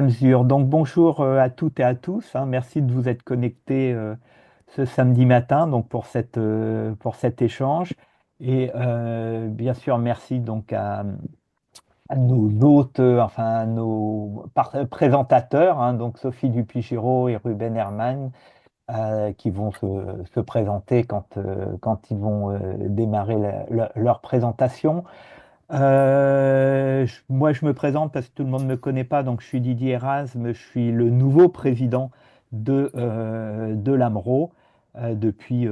Mesure. Donc bonjour à toutes et à tous, hein. Merci de vous être connectés ce samedi matin donc pour cet échange. Et bien sûr, merci donc à nos hôtes, enfin à nos présentateurs, hein, donc Sophie Dupuy-Giraud et Ruben Herman, qui vont se présenter quand ils vont démarrer leur présentation. Moi, je me présente parce que tout le monde ne me connaît pas, donc je suis Didier Erasme, je suis le nouveau président de l'AMRO depuis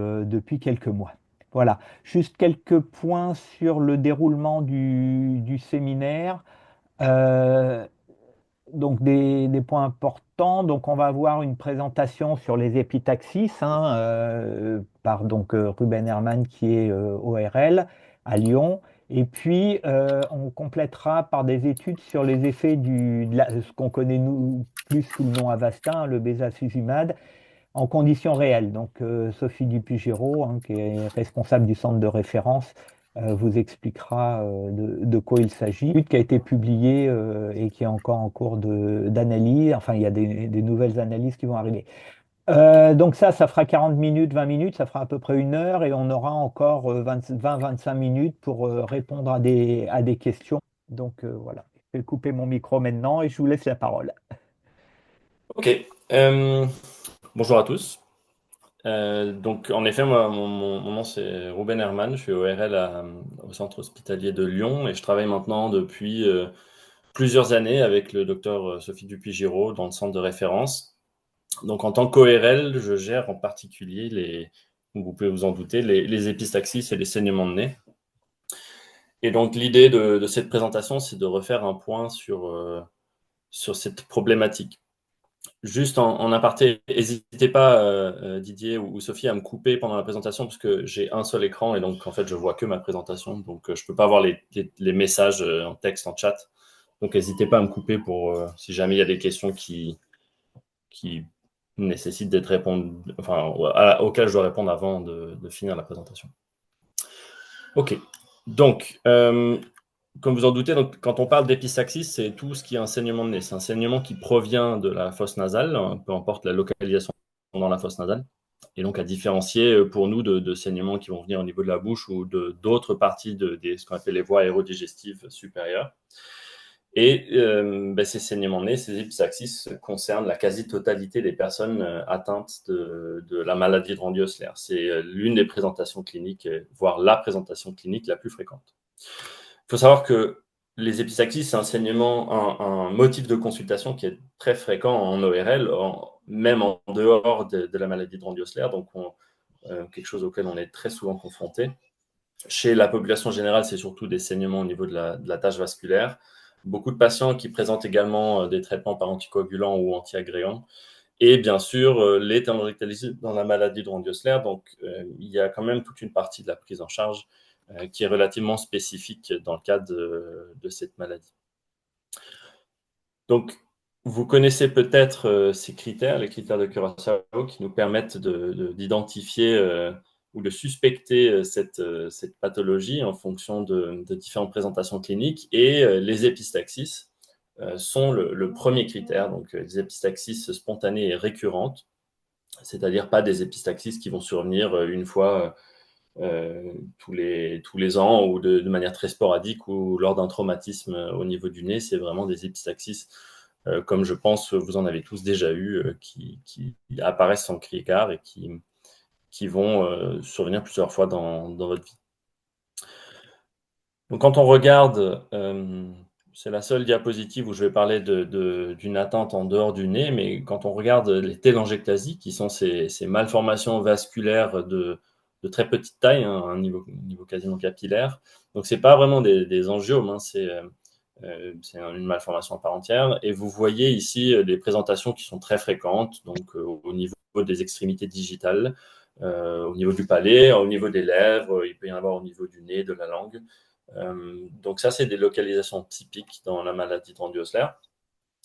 quelques mois. Voilà, juste quelques points sur le déroulement du séminaire. Euh, donc des points importants. Donc on va avoir une présentation sur les épitaxis, hein, par donc Ruben Herman qui est ORL à Lyon. Et puis on complétera par des études sur les effets ce qu'on connaît nous plus sous le nom Avastin, le bésacizumab, en conditions réelles. Donc, Sophie Dupuy-Giraud, hein, qui est responsable du centre de référence, vous expliquera de quoi il s'agit. Une étude qui a été publiée et qui est encore en cours d'analyse. Enfin, il y a des nouvelles analyses qui vont arriver. Donc ça fera 40 minutes, 20 minutes, ça fera à peu près une heure et on aura encore 20-25 minutes pour répondre à des questions. Donc voilà, je vais couper mon micro maintenant et je vous laisse la parole. Ok. Euh, Bonjour à tous. Donc, en effet, moi, mon nom c'est Ruben Herman. Je suis ORL au centre hospitalier de Lyon et je travaille maintenant depuis plusieurs années avec le docteur Sophie Dupuy-Giraud dans le centre de référence. Donc, en tant qu'ORL, je gère en particulier comme vous pouvez vous en douter, les épistaxis et les saignements de nez. Et donc, l'idée de cette présentation, c'est de refaire un point sur cette problématique. Juste en aparté, n'hésitez pas, Didier ou Sophie, à me couper pendant la présentation parce que j'ai un seul écran et donc en fait je vois que ma présentation, donc je peux pas voir les messages en texte, en chat. Donc n'hésitez pas à me couper pour si jamais il y a des questions qui nécessitent d'être répondues, enfin auxquelles je dois répondre avant de finir la présentation. Ok. Donc, comme vous en doutez, donc, quand on parle d'épistaxis, c'est tout ce qui est un saignement de nez. C'est un saignement qui provient de la fosse nasale, hein, peu importe la localisation dans la fosse nasale. Et donc à différencier pour nous de saignements qui vont venir au niveau de la bouche ou d'autres parties ce qu'on appelle les voies aérodigestives supérieures. Et ces saignements de nez, ces épistaxis concernent la quasi-totalité des personnes atteintes de la maladie de Randy-Osler. C'est l'une des présentations cliniques, voire la présentation clinique la plus fréquente. Il faut savoir que les épistaxis, c'est un motif de consultation qui est très fréquent en ORL, même en dehors de la maladie de Randy-Osler, donc quelque chose auquel on est très souvent confronté. Chez la population générale, c'est surtout des saignements au niveau de la tâche vasculaire. Beaucoup de patients qui présentent également des traitements par anticoagulants ou antiagrégants. Et bien sûr, les télangiectasies dans la maladie de Randy-Osler. Donc, il y a quand même toute une partie de la prise en charge qui est relativement spécifique dans le cadre de cette maladie. Donc, vous connaissez peut-être ces critères, les critères de Kurosawa, qui nous permettent d'identifier ou de suspecter cette pathologie en fonction de différentes présentations cliniques. Et les épistaxis sont le premier critère, donc les épistaxis spontanées et récurrentes, c'est-à-dire pas des épistaxis qui vont survenir une fois tous les ans ou de manière très sporadique ou lors d'un traumatisme au niveau du nez. C'est vraiment des épistaxis, comme je pense vous en avez tous déjà eu, qui apparaissent sans crier gare et qui vont survenir plusieurs fois dans votre vie. Donc quand on regarde, c'est la seule diapositive où je vais parler d'une atteinte en dehors du nez, mais quand on regarde les télangiectasies, qui sont ces malformations vasculaires de très petite taille, hein, à un niveau quasiment capillaire, donc c'est pas vraiment des angiomes, hein, c'est une malformation à part entière. Et vous voyez ici des présentations qui sont très fréquentes, donc au niveau des extrémités digitales, au niveau du palais, au niveau des lèvres, il peut y en avoir au niveau du nez, de la langue. Donc ça, c'est des localisations typiques dans la maladie de Randy-Osler.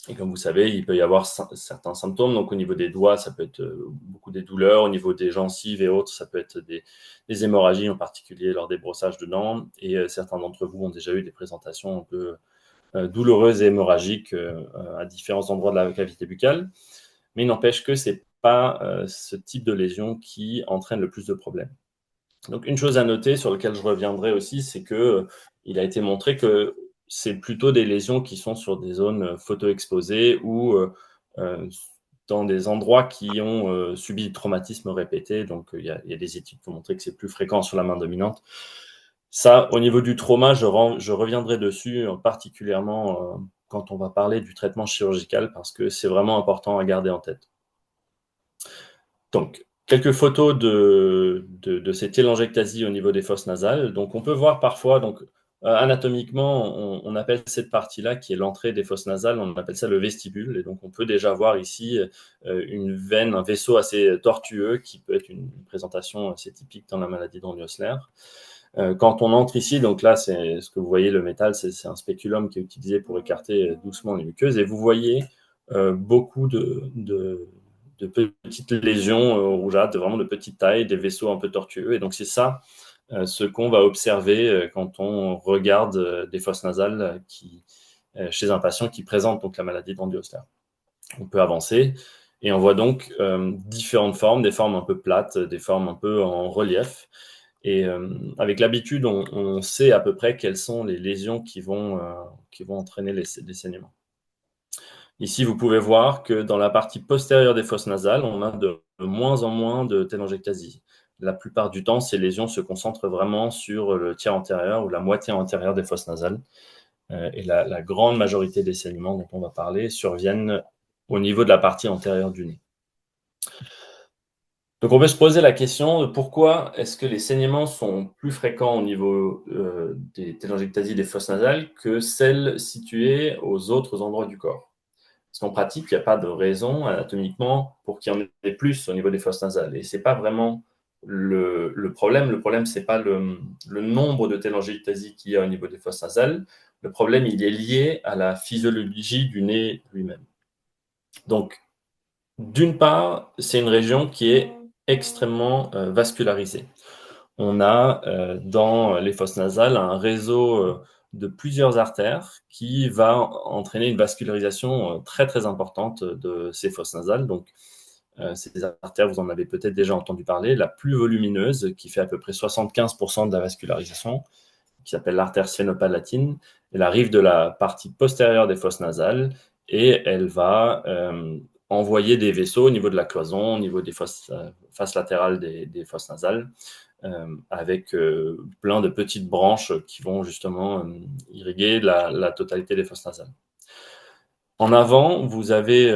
Et comme vous savez, il peut y avoir certains symptômes. Donc au niveau des doigts, ça peut être beaucoup des douleurs. Au niveau des gencives et autres, ça peut être des hémorragies, en particulier lors des brossages de dents. Et certains d'entre vous ont déjà eu des présentations un peu douloureuse et hémorragique à différents endroits de la cavité buccale. Mais il n'empêche que ce n'est pas ce type de lésion qui entraîne le plus de problèmes. Donc, une chose à noter sur laquelle je reviendrai aussi, c'est qu'il a été montré que c'est plutôt des lésions qui sont sur des zones photo-exposées ou dans des endroits qui ont subi du traumatisme répété. Donc, il y a des études qui ont montré que c'est plus fréquent sur la main dominante. Ça, au niveau du trauma, je reviendrai dessus, particulièrement quand on va parler du traitement chirurgical, parce que c'est vraiment important à garder en tête. Donc, quelques photos de ces télangiectasies au niveau des fosses nasales. Donc, on peut voir parfois, anatomiquement, on appelle cette partie-là, qui est l'entrée des fosses nasales, on appelle ça le vestibule. Et donc, on peut déjà voir ici une veine, un vaisseau assez tortueux, qui peut être une présentation assez typique dans la maladie d'André-Osler. Quand on entre ici, donc là, c'est ce que vous voyez, le métal, c'est un spéculum qui est utilisé pour écarter doucement les muqueuses. Et vous voyez beaucoup de petites lésions rougeâtres, vraiment de petite taille, des vaisseaux un peu tortueux. Et donc, c'est ça ce qu'on va observer quand on regarde des fosses nasales chez un patient qui présente donc la maladie d'André-Osler. On peut avancer et on voit donc différentes formes, des formes un peu plates, des formes un peu en relief. Et avec l'habitude, on sait à peu près quelles sont les lésions qui vont entraîner les saignements. Ici, vous pouvez voir que dans la partie postérieure des fosses nasales, on a de moins en moins de télangiectasie. La plupart du temps, ces lésions se concentrent vraiment sur le tiers antérieur ou la moitié antérieure des fosses nasales. Et la grande majorité des saignements dont on va parler surviennent au niveau de la partie antérieure du nez. Donc, on peut se poser la question de pourquoi est-ce que les saignements sont plus fréquents au niveau des télangiectasies des fosses nasales que celles situées aux autres endroits du corps. Parce qu'en pratique, il n'y a pas de raison anatomiquement pour qu'il y en ait plus au niveau des fosses nasales. Et ce n'est pas vraiment le problème. Le problème, ce n'est pas le nombre de télangiectasies qu'il y a au niveau des fosses nasales. Le problème, il est lié à la physiologie du nez lui-même. Donc, d'une part, c'est une région qui est extrêmement vascularisée. On a dans les fosses nasales un réseau de plusieurs artères qui va entraîner une vascularisation très très importante de ces fosses nasales. Donc, ces artères, vous en avez peut-être déjà entendu parler. La plus volumineuse, qui fait à peu près 75% de la vascularisation, qui s'appelle l'artère sphènopalatine, elle arrive de la partie postérieure des fosses nasales et elle va envoyer des vaisseaux au niveau de la cloison, au niveau des faces latérales des fosses nasales, avec plein de petites branches qui vont justement irriguer la totalité des fosses nasales. En avant, vous avez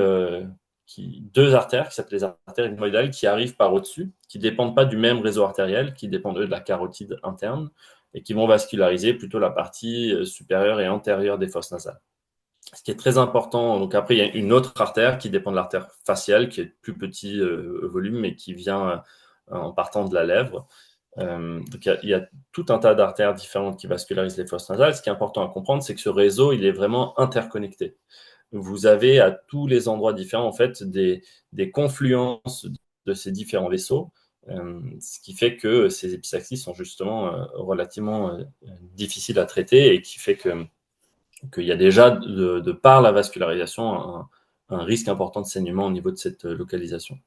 deux artères qui s'appellent les artères ethmoïdales qui arrivent par au-dessus, qui ne dépendent pas du même réseau artériel, qui dépendent eux de la carotide interne et qui vont vasculariser plutôt la partie supérieure et antérieure des fosses nasales. Ce qui est très important, donc après il y a une autre artère qui dépend de l'artère faciale, qui est de plus petit volume mais qui vient en partant de la lèvre. Donc il y a tout un tas d'artères différentes qui vascularisent les fosses nasales. Ce qui est important à comprendre, c'est que ce réseau, il est vraiment interconnecté. Vous avez à tous les endroits différents, en fait, des confluences de ces différents vaisseaux, ce qui fait que ces épistaxis sont justement relativement difficiles à traiter et qui fait qu'il y a déjà, de par la vascularisation, un risque important de saignement au niveau de cette localisation.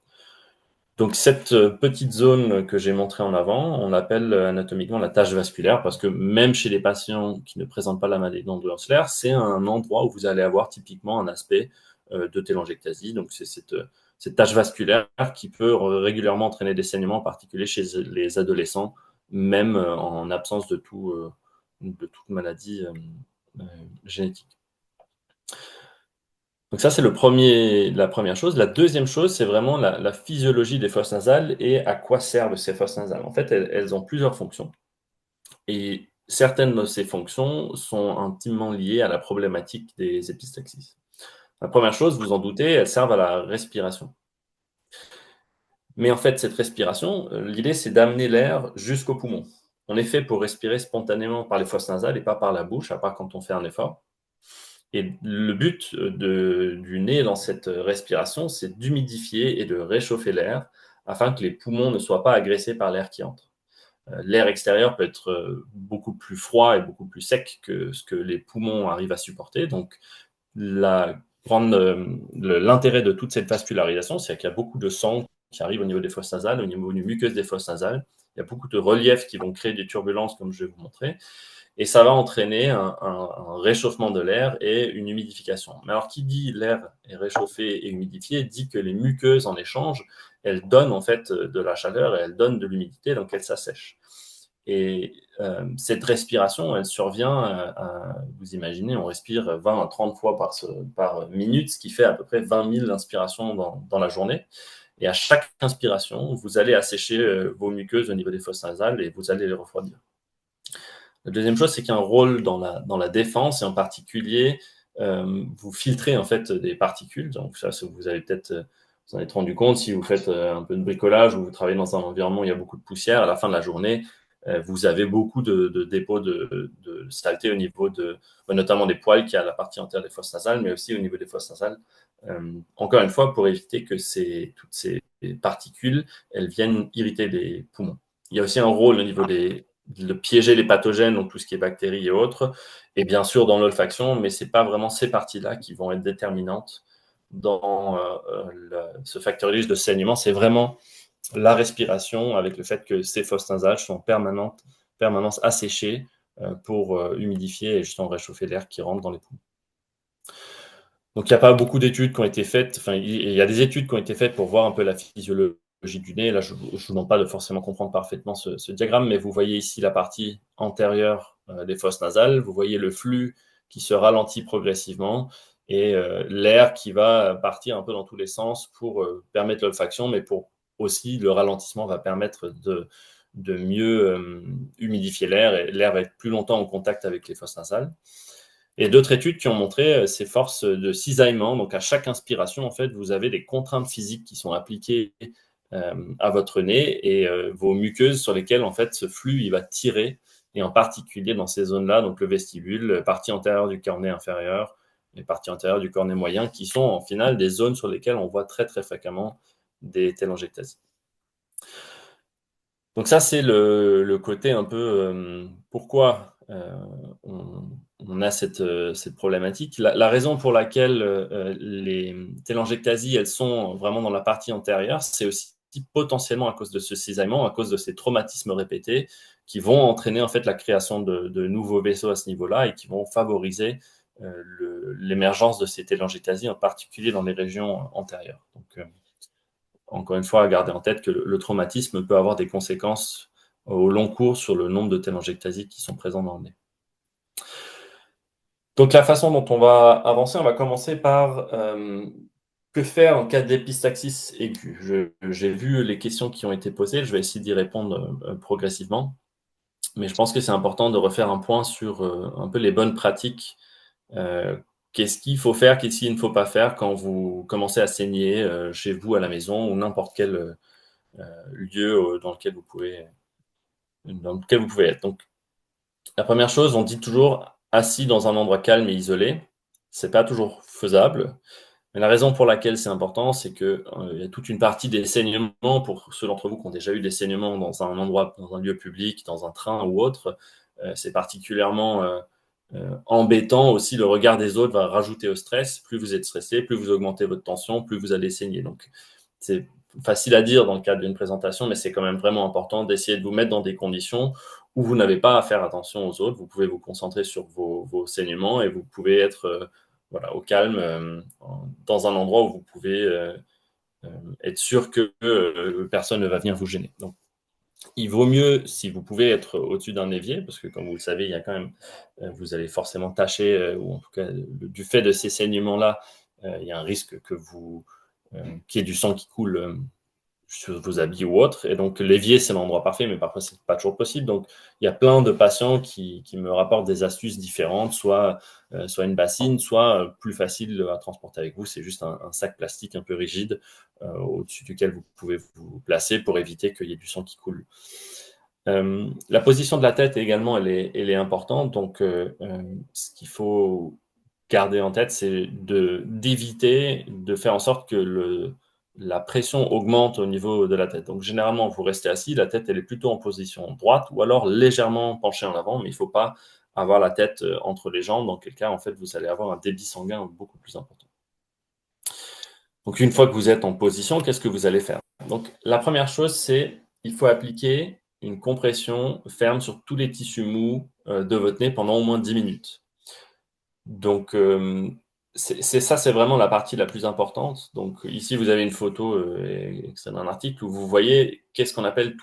Donc, cette petite zone que j'ai montrée en avant, on l'appelle anatomiquement la tache vasculaire parce que même chez les patients qui ne présentent pas la maladie d'André-Osler, c'est un endroit où vous allez avoir typiquement un aspect de télangiectasie. Donc, c'est cette tache vasculaire qui peut régulièrement entraîner des saignements, en particulier chez les adolescents, même en absence de toute maladie génétique. Donc ça, c'est la première chose. La deuxième chose, c'est vraiment la physiologie des fosses nasales et à quoi servent ces fosses nasales. En fait, elles ont plusieurs fonctions. Et certaines de ces fonctions sont intimement liées à la problématique des épistaxis. La première chose, vous en doutez, elles servent à la respiration. Mais en fait, cette respiration, l'idée, c'est d'amener l'air jusqu'au poumon. On est fait pour respirer spontanément par les fosses nasales et pas par la bouche, à part quand on fait un effort. Et le but du nez dans cette respiration, c'est d'humidifier et de réchauffer l'air afin que les poumons ne soient pas agressés par l'air qui entre. l'air extérieur peut être beaucoup plus froid et beaucoup plus sec que ce que les poumons arrivent à supporter. Donc, l'intérêt de toute cette vascularisation, c'est qu'il y a beaucoup de sang qui arrive au niveau des fosses nasales, au niveau du muqueuse des fosses nasales. Il y a beaucoup de reliefs qui vont créer des turbulences, comme je vais vous montrer. Et ça va entraîner un réchauffement de l'air et une humidification. Mais alors, qui dit l'air est réchauffé et humidifié, dit que les muqueuses, en échange, elles donnent en fait de la chaleur et elles donnent de l'humidité, donc elles s'assèchent. Et cette respiration, elle survient, vous imaginez, on respire 20 à 30 fois par minute, ce qui fait à peu près 20 000 inspirations dans la journée. Et à chaque inspiration, vous allez assécher vos muqueuses au niveau des fosses nasales et vous allez les refroidir. La deuxième chose, c'est qu'il y a un rôle dans la défense, et en particulier, vous filtrez en fait des particules. Donc ça, vous avez peut-être vous en êtes rendu compte si vous faites un peu de bricolage ou vous travaillez dans un environnement où il y a beaucoup de poussière. À la fin de la journée, vous avez beaucoup de dépôts de saleté au niveau notamment des poils qui a la partie antérieure des fosses nasales, mais aussi au niveau des fosses nasales. Encore une fois, pour éviter que toutes ces particules, elles viennent irriter les poumons. Il y a aussi un rôle au niveau de piéger les pathogènes, donc tout ce qui est bactéries et autres, et bien sûr dans l'olfaction, mais ce n'est pas vraiment ces parties-là qui vont être déterminantes dans ce facteur riche de saignement. C'est vraiment la respiration avec le fait que ces fosses nasales sont en permanence asséchées pour humidifier et justement réchauffer l'air qui rentre dans les poumons. Donc, il n'y a pas beaucoup d'études qui ont été faites. Enfin, il y a des études qui ont été faites pour voir un peu la physiologie du nez. Là, je ne vous demande pas de forcément comprendre parfaitement ce diagramme, mais vous voyez ici la partie antérieure des fosses nasales. Vous voyez le flux qui se ralentit progressivement et l'air qui va partir un peu dans tous les sens pour permettre l'olfaction, mais pour aussi le ralentissement va permettre de mieux humidifier l'air et l'air va être plus longtemps en contact avec les fosses nasales. Et d'autres études qui ont montré ces forces de cisaillement. Donc, à chaque inspiration, en fait, vous avez des contraintes physiques qui sont appliquées à votre nez et vos muqueuses sur lesquelles, en fait, ce flux, il va tirer. Et en particulier dans ces zones-là, donc le vestibule, la partie antérieure du cornet inférieur, les parties antérieures du cornet moyen, qui sont en final des zones sur lesquelles on voit très, très fréquemment des télangiectasies. Donc ça, c'est le côté un peu pourquoi on a cette problématique. La raison pour laquelle les télangiectasies, elles sont vraiment dans la partie antérieure, c'est aussi potentiellement à cause de ce cisaillement, à cause de ces traumatismes répétés qui vont entraîner en fait la création de nouveaux vaisseaux à ce niveau-là et qui vont favoriser l'émergence de ces télangiectasies, en particulier dans les régions antérieures. Donc, encore une fois, à garder en tête que le traumatisme peut avoir des conséquences au long cours sur le nombre de télangiectasies qui sont présents dans le nez. Donc, la façon dont on va avancer, on va commencer par que faire en cas d'épistaxis aiguë. J'ai vu les questions qui ont été posées, je vais essayer d'y répondre progressivement. Mais je pense que c'est important de refaire un point sur un peu les bonnes pratiques. Qu'est-ce qu'il faut faire, qu'est-ce qu'il ne faut pas faire quand vous commencez à saigner chez vous à la maison ou n'importe quel lieu dans lequel vous pouvez être. Donc, la première chose, on dit toujours assis dans un endroit calme et isolé. C'est pas toujours faisable. Mais la raison pour laquelle c'est important, c'est que il y a toute une partie des saignements, pour ceux d'entre vous qui ont déjà eu des saignements dans un endroit, dans un lieu public, dans un train ou autre, c'est particulièrement embêtant aussi. Le regard des autres va rajouter au stress. Plus vous êtes stressé, plus vous augmentez votre tension, plus vous allez saigner. Donc, c'est facile à dire dans le cadre d'une présentation, mais c'est quand même vraiment important d'essayer de vous mettre dans des conditions où vous n'avez pas à faire attention aux autres. Vous pouvez vous concentrer sur vos saignements et vous pouvez être au calme, dans un endroit où vous pouvez être sûr que personne ne va venir vous gêner. Donc, il vaut mieux, si vous pouvez, être au-dessus d'un évier, parce que comme vous le savez, il y a quand même, vous allez forcément tâcher, ou en tout cas, du fait de ces saignements-là, il y a un risque qu'il y ait du sang qui coule sur vos habits ou autres. Et donc, l'évier, c'est l'endroit parfait, mais parfois, c'est pas toujours possible. Donc, il y a plein de patients qui me rapportent des astuces différentes, soit une bassine, soit plus facile à transporter avec vous. C'est juste un sac plastique un peu rigide au-dessus duquel vous pouvez vous placer pour éviter qu'il y ait du sang qui coule. La position de la tête également, elle est importante. Donc, ce qu'il faut garder en tête, c'est d'éviter de faire en sorte que la pression augmente au niveau de la tête. Donc, généralement, vous restez assis, la tête, elle est plutôt en position droite ou alors légèrement penchée en avant, mais il ne faut pas avoir la tête entre les jambes, dans quel cas, en fait, vous allez avoir un débit sanguin beaucoup plus important. Donc, une fois que vous êtes en position, qu'est-ce que vous allez faire? Donc, la première chose, c'est il faut appliquer une compression ferme sur tous les tissus mous de votre nez pendant au moins 10 minutes. Donc, c'est vraiment la partie la plus importante. Donc, ici, vous avez une photo extraite d'un article où vous voyez qu'est-ce qu'on appelle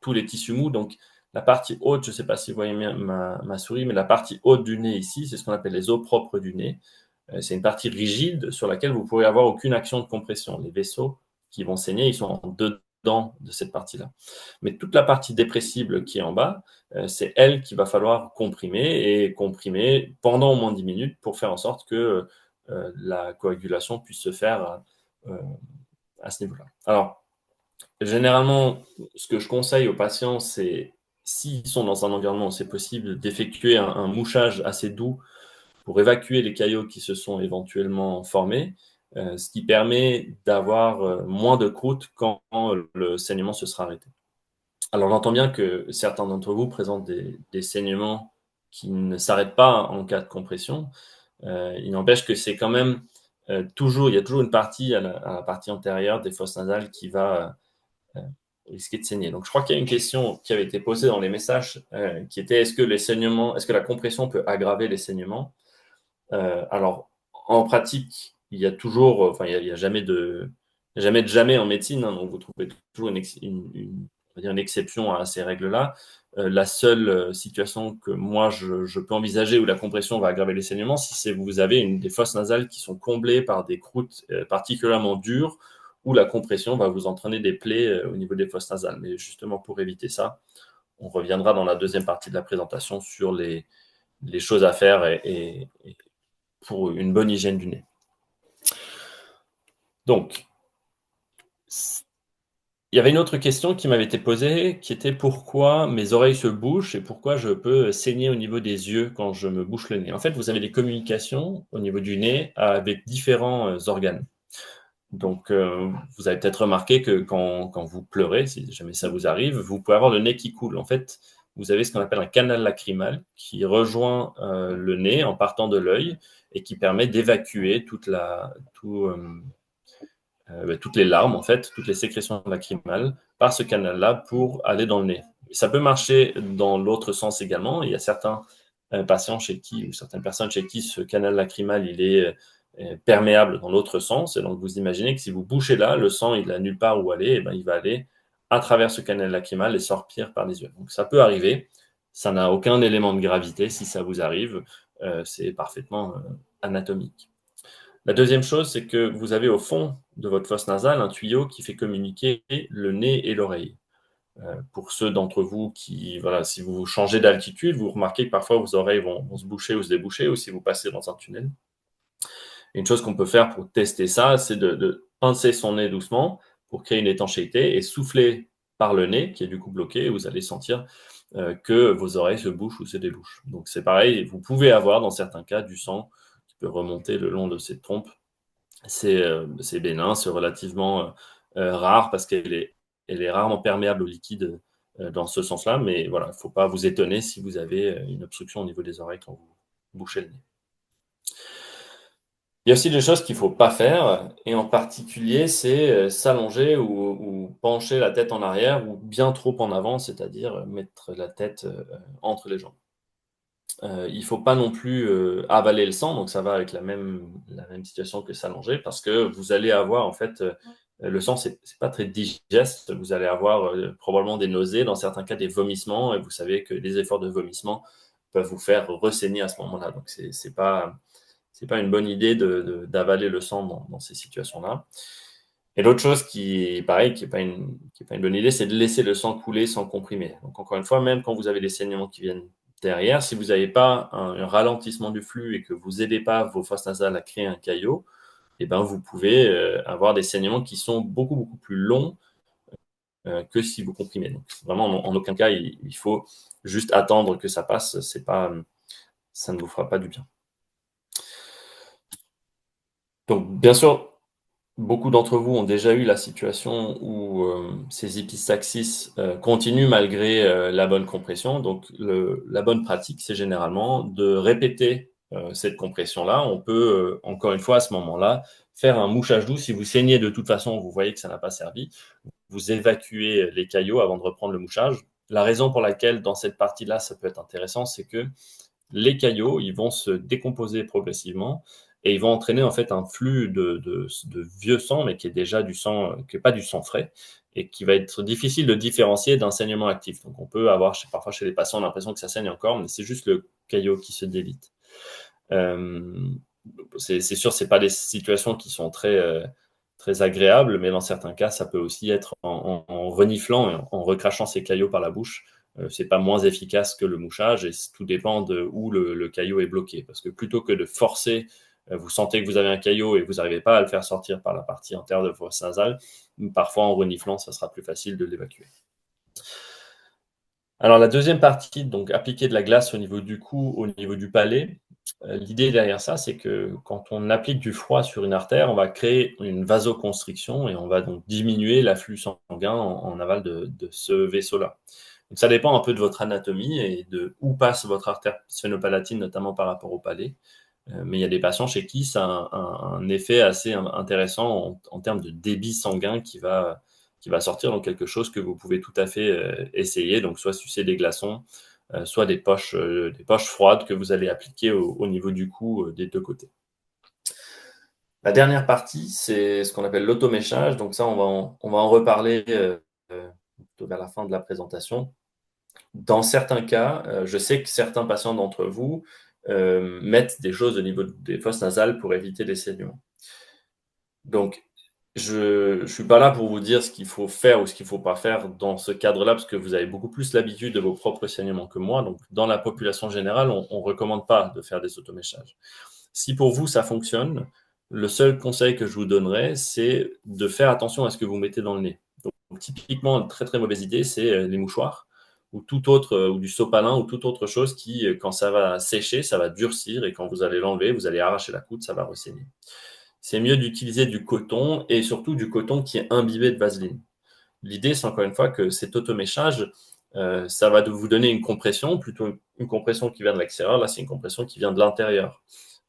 tous les tissus mous. Donc, la partie haute, je ne sais pas si vous voyez ma souris, mais la partie haute du nez ici, c'est ce qu'on appelle les os propres du nez. C'est une partie rigide sur laquelle vous ne pourrez avoir aucune action de compression. Les vaisseaux qui vont saigner, ils sont dedans de cette partie-là. Mais toute la partie dépressible qui est en bas, c'est elle qu'il va falloir comprimer pendant au moins 10 minutes pour faire en sorte que la coagulation puisse se faire à ce niveau-là. Alors, généralement, ce que je conseille aux patients, c'est s'ils sont dans un environnement où c'est possible, d'effectuer un mouchage assez doux pour évacuer les caillots qui se sont éventuellement formés, ce qui permet d'avoir moins de croûte quand le saignement se sera arrêté. Alors j'entends bien que certains d'entre vous présentent des saignements qui ne s'arrêtent pas en cas de compression. Il n'empêche que c'est quand même il y a toujours une partie à la partie antérieure des fosses nasales qui va risquer de saigner. Donc je crois qu'il y a une question qui avait été posée dans les messages qui était est-ce que la compression peut aggraver les saignements? Alors, en pratique, il y a toujours, enfin, il y a jamais de jamais en médecine, hein, donc vous trouvez toujours on va dire une exception à ces règles-là. La seule situation que moi je peux envisager où la compression va aggraver les saignements, si c'est vous avez des fosses nasales qui sont comblées par des croûtes particulièrement dures, où la compression va vous entraîner des plaies au niveau des fosses nasales. Mais justement, pour éviter ça, on reviendra dans la deuxième partie de la présentation sur les choses à faire et pour une bonne hygiène du nez. Donc, il y avait une autre question qui m'avait été posée, qui était pourquoi mes oreilles se bouchent et pourquoi je peux saigner au niveau des yeux quand je me bouche le nez. En fait, vous avez des communications au niveau du nez avec différents organes. Donc, vous avez peut-être remarqué que quand vous pleurez, si jamais ça vous arrive, vous pouvez avoir le nez qui coule. En fait, vous avez ce qu'on appelle un canal lacrymal qui rejoint le nez en partant de l'œil et qui permet d'évacuer toutes les larmes, en fait, toutes les sécrétions lacrymales par ce canal-là pour aller dans le nez. Et ça peut marcher dans l'autre sens également. Il y a certains patients chez qui, ou certaines personnes chez qui ce canal lacrymal, il est perméable dans l'autre sens. Et donc, vous imaginez que si vous bouchez là, le sang, il n'a nulle part où aller, et ben, il va aller à travers ce canal lacrymal et sortir par les yeux. Donc, ça peut arriver. Ça n'a aucun élément de gravité si ça vous arrive. C'est parfaitement anatomique. La deuxième chose, c'est que vous avez au fond de votre fosse nasale un tuyau qui fait communiquer le nez et l'oreille. Pour ceux d'entre vous qui, voilà, si vous changez d'altitude, vous remarquez que parfois vos oreilles vont se boucher ou se déboucher, ou si vous passez dans un tunnel. Et une chose qu'on peut faire pour tester ça, c'est de pincer son nez doucement pour créer une étanchéité et souffler par le nez, qui est du coup bloqué, et vous allez sentir que vos oreilles se bouchent ou se débouchent. Donc c'est pareil, vous pouvez avoir dans certains cas du sang qui peut remonter le long de ces trompes. C'est bénin, c'est relativement rare parce elle est rarement perméable au liquide dans ce sens-là, mais voilà, il ne faut pas vous étonner si vous avez une obstruction au niveau des oreilles quand vous bouchez le nez. Il y a aussi des choses qu'il ne faut pas faire, et en particulier, c'est s'allonger ou pencher la tête en arrière ou bien trop en avant, c'est-à-dire mettre la tête entre les jambes. Il ne faut pas non plus avaler le sang, donc ça va avec la même situation que s'allonger, parce que vous allez avoir en fait le sang, c'est pas très digeste. Vous allez avoir probablement des nausées, dans certains cas des vomissements, et vous savez que les efforts de vomissement peuvent vous faire ressaigner à ce moment-là. Donc c'est pas une bonne idée d'avaler le sang dans ces situations-là. Et l'autre chose qui est pareil, qui est pas une bonne idée, c'est de laisser le sang couler sans comprimer. Donc encore une fois, même quand vous avez des saignements qui viennent derrière, si vous n'avez pas un ralentissement du flux et que vous n'aidez pas vos fosses nasales à créer un caillot, eh ben, vous pouvez avoir des saignements qui sont beaucoup, beaucoup plus longs que si vous comprimez. Donc, vraiment, en aucun cas, il faut juste attendre que ça passe. Ça ne vous fera pas du bien. Donc, bien sûr, beaucoup d'entre vous ont déjà eu la situation où ces épistaxis continuent malgré la bonne compression. Donc, la bonne pratique, c'est généralement de répéter cette compression-là. On peut, encore une fois, à ce moment-là, faire un mouchage doux. Si vous saignez de toute façon, vous voyez que ça n'a pas servi, vous évacuez les caillots avant de reprendre le mouchage. La raison pour laquelle, dans cette partie-là, ça peut être intéressant, c'est que les caillots, ils vont se décomposer progressivement et ils vont entraîner en fait un flux de vieux sang, mais qui est déjà du sang, qui n'est pas du sang frais, et qui va être difficile de différencier d'un saignement actif. Donc on peut avoir parfois chez les patients l'impression que ça saigne encore, mais c'est juste le caillot qui se délite. Euh, c'est sûr, c'est pas des situations qui sont très agréables, mais dans certains cas, ça peut aussi être en reniflant, en recrachant ses caillots par la bouche. C'est pas moins efficace que le mouchage et tout dépend de où le caillot est bloqué. Parce que plutôt que de forcer, vous sentez que vous avez un caillot et vous n'arrivez pas à le faire sortir par la partie antérieure de votre nasale, parfois en reniflant, ça sera plus facile de l'évacuer. Alors la deuxième partie, donc appliquer de la glace au niveau du cou, au niveau du palais, l'idée derrière ça, c'est que quand on applique du froid sur une artère, on va créer une vasoconstriction et on va donc diminuer l'afflux sanguin en aval de ce vaisseau-là. Donc ça dépend un peu de votre anatomie et de où passe votre artère sphénopalatine, notamment par rapport au palais. Mais il y a des patients chez qui ça a un effet assez intéressant en termes de débit sanguin qui va sortir, donc quelque chose que vous pouvez tout à fait essayer, donc soit sucer des glaçons, soit des poches froides que vous allez appliquer au niveau du cou des deux côtés. La dernière partie, c'est ce qu'on appelle l'automéchage, donc ça, on va en reparler plutôt vers la fin de la présentation. Dans certains cas, je sais que certains patients d'entre vous mettent des choses au niveau des fosses nasales pour éviter les saignements. Donc, je ne suis pas là pour vous dire ce qu'il faut faire ou ce qu'il ne faut pas faire dans ce cadre-là, parce que vous avez beaucoup plus l'habitude de vos propres saignements que moi. Donc, dans la population générale, on ne recommande pas de faire des automéchages. Si pour vous, ça fonctionne, le seul conseil que je vous donnerais, c'est de faire attention à ce que vous mettez dans le nez. Donc, typiquement, une très très mauvaise idée, c'est les mouchoirs ou tout autre, ou du sopalin ou toute autre chose qui, quand ça va sécher, ça va durcir et quand vous allez l'enlever, vous allez arracher la coude, ça va ressaigner. C'est mieux d'utiliser du coton et surtout du coton qui est imbibé de vaseline. L'idée, c'est encore une fois que cet automéchage, ça va vous donner une compression, plutôt une compression qui vient de l'extérieur. Là, c'est une compression qui vient de l'intérieur.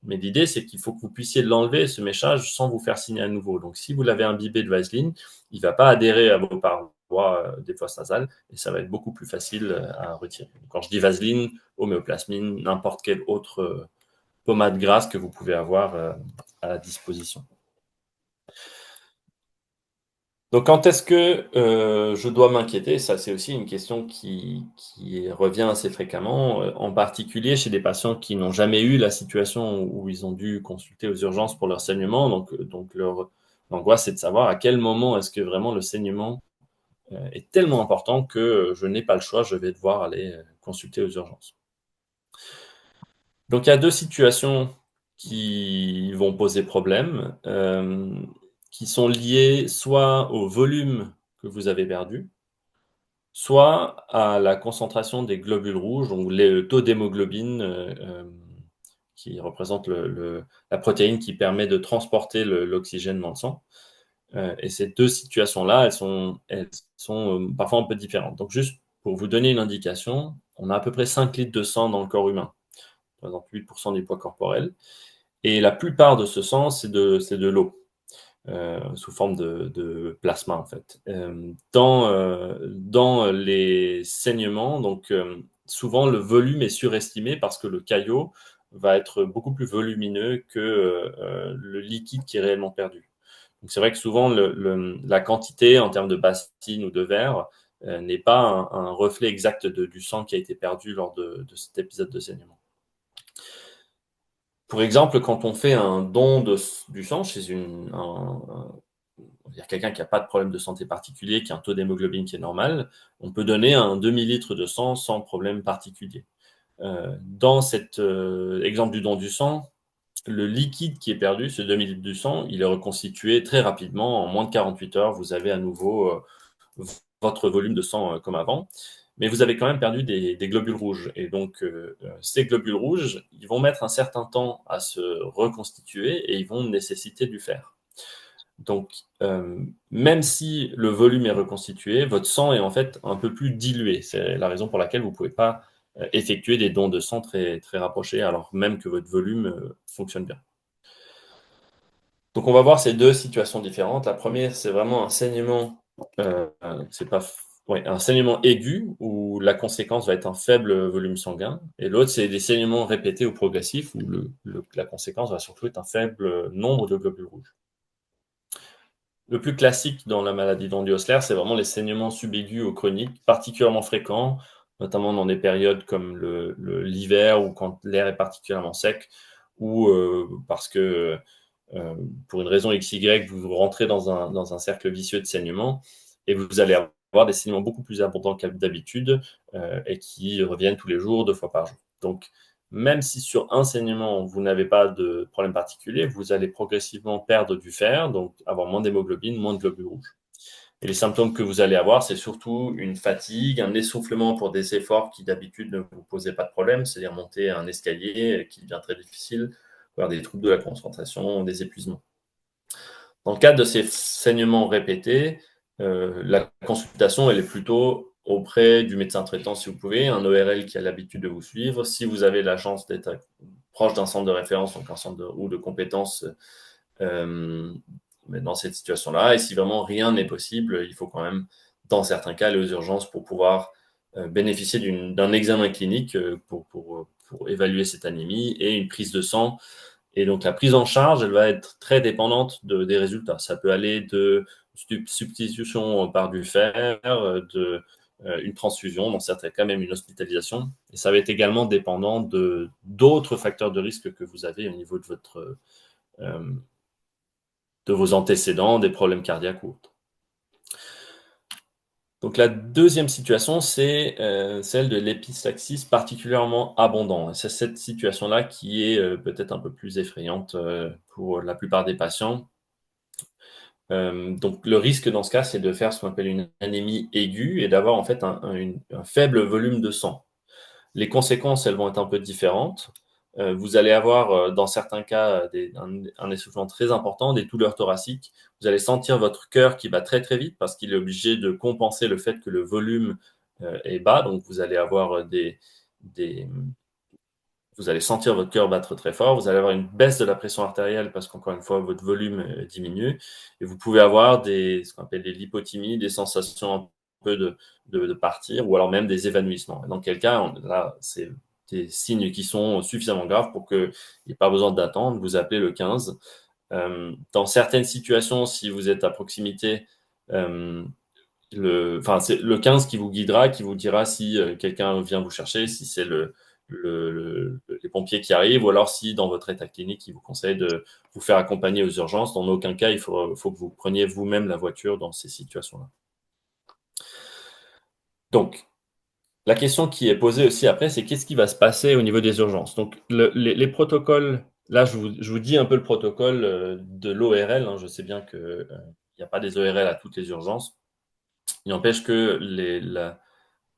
Mais l'idée, c'est qu'il faut que vous puissiez l'enlever, ce méchage, sans vous faire signer à nouveau. Donc, si vous l'avez imbibé de vaseline, il ne va pas adhérer à vos parois des fosses nasales et ça va être beaucoup plus facile à retirer. Quand je dis vaseline, homéoplasmine, n'importe quelle autre pommade grasse que vous pouvez avoir à la disposition. Donc, quand est-ce que je dois m'inquiéter? Ça, c'est aussi une question qui revient assez fréquemment, en particulier chez des patients qui n'ont jamais eu la situation où ils ont dû consulter aux urgences pour leur saignement. Donc leur angoisse, c'est de savoir à quel moment est-ce que vraiment le saignement est tellement important que je n'ai pas le choix, je vais devoir aller consulter aux urgences. Donc, il y a deux situations qui vont poser problème, qui sont liées soit au volume que vous avez perdu, soit à la concentration des globules rouges, donc le taux d'hémoglobine qui représente la protéine qui permet de transporter l'oxygène dans le sang. Et ces deux situations-là, elles sont parfois un peu différentes. Donc, juste pour vous donner une indication, on a à peu près 5 litres de sang dans le corps humain, par exemple 8% du poids corporel. Et la plupart de ce sang, c'est de l'eau, sous forme de plasma, en fait. Dans les saignements, donc, souvent, le volume est surestimé parce que le caillot va être beaucoup plus volumineux que le liquide qui est réellement perdu. Donc, c'est vrai que souvent, la quantité en termes de bassine ou de verre n'est pas un reflet exact du sang qui a été perdu lors de cet épisode de saignement. Pour exemple, quand on fait un don du sang chez quelqu'un qui n'a pas de problème de santé particulier, qui a un taux d'hémoglobine qui est normal, on peut donner un demi-litre de sang sans problème particulier. Dans cet exemple du don du sang, le liquide qui est perdu, ce demi-litre du sang, il est reconstitué très rapidement. En moins de 48 heures, vous avez à nouveau votre volume de sang comme avant. Mais vous avez quand même perdu des globules rouges. Et donc, ces globules rouges, ils vont mettre un certain temps à se reconstituer et ils vont nécessiter du fer. Donc, même si le volume est reconstitué, votre sang est en fait un peu plus dilué. C'est la raison pour laquelle vous ne pouvez pas effectuer des dons de sang très, très rapprochés, alors même que votre volume fonctionne bien. Donc, on va voir ces deux situations différentes. La première, c'est vraiment un saignement, c'est pas, ouais, un saignement aigu où la conséquence va être un faible volume sanguin. Et l'autre, c'est des saignements répétés ou progressifs où la conséquence va surtout être un faible nombre de globules rouges. Le plus classique dans la maladie d'Andy-Osler, c'est vraiment les saignements subaigus ou chroniques, particulièrement fréquents, notamment dans des périodes comme l'hiver ou quand l'air est particulièrement sec, ou parce que pour une raison XY, vous rentrez dans un cercle vicieux de saignements et vous allez avoir des saignements beaucoup plus abondants que d'habitude et qui reviennent tous les jours, 2 fois par jour. Donc, même si sur un saignement, vous n'avez pas de problème particulier, vous allez progressivement perdre du fer, donc avoir moins d'hémoglobine, moins de globules rouges. Et les symptômes que vous allez avoir, c'est surtout une fatigue, un essoufflement pour des efforts qui d'habitude ne vous posaient pas de problème, c'est-à-dire monter un escalier qui devient très difficile, avoir des troubles de la concentration, des épuisements. Dans le cadre de ces saignements répétés, la consultation, elle est plutôt auprès du médecin traitant si vous pouvez, un ORL qui a l'habitude de vous suivre. Si vous avez la chance d'être proche d'un centre de référence, donc un centre ou de compétences dans cette situation-là. Et si vraiment rien n'est possible, il faut quand même, dans certains cas, aller aux urgences pour pouvoir bénéficier d'un examen clinique pour évaluer cette anémie et une prise de sang. Et donc, la prise en charge, elle va être très dépendante des résultats. Ça peut aller de substitution par du fer, une transfusion, dans certains cas même une hospitalisation. Et ça va être également dépendant d'autres facteurs de risque que vous avez au niveau de vos antécédents, des problèmes cardiaques ou autres. Donc la deuxième situation, c'est celle de l'épistaxis particulièrement abondant. C'est cette situation-là qui est peut-être un peu plus effrayante pour la plupart des patients. Donc le risque dans ce cas, c'est de faire ce qu'on appelle une anémie aiguë et d'avoir en fait un faible volume de sang. Les conséquences, elles vont être un peu différentes. Vous allez avoir, dans certains cas, un essoufflement très important, des douleurs thoraciques. Vous allez sentir votre cœur qui bat très très vite parce qu'il est obligé de compenser le fait que le volume est bas. Donc vous allez avoir vous allez sentir votre cœur battre très fort. Vous allez avoir une baisse de la pression artérielle parce qu'encore une fois, votre volume diminue. Et vous pouvez avoir ce qu'on appelle des lipothymies, des sensations un peu de partir ou alors même des évanouissements. Dans quel cas, là, c'est des signes qui sont suffisamment graves pour qu'il n'y ait pas besoin d'attendre. Vous appelez le 15. Dans certaines situations, si vous êtes à proximité, c'est le 15 qui vous guidera, qui vous dira si quelqu'un vient vous chercher, si c'est les pompiers qui arrivent, ou alors si dans votre état clinique, il vous conseille de vous faire accompagner aux urgences. Dans aucun cas, il faut que vous preniez vous-même la voiture dans ces situations-là. Donc, la question qui est posée aussi après, c'est qu'est-ce qui va se passer au niveau des urgences? Donc, les protocoles, là, je vous dis un peu le protocole de l'ORL. Je sais bien qu'il n'y a pas des ORL à toutes les urgences. Il n'empêche que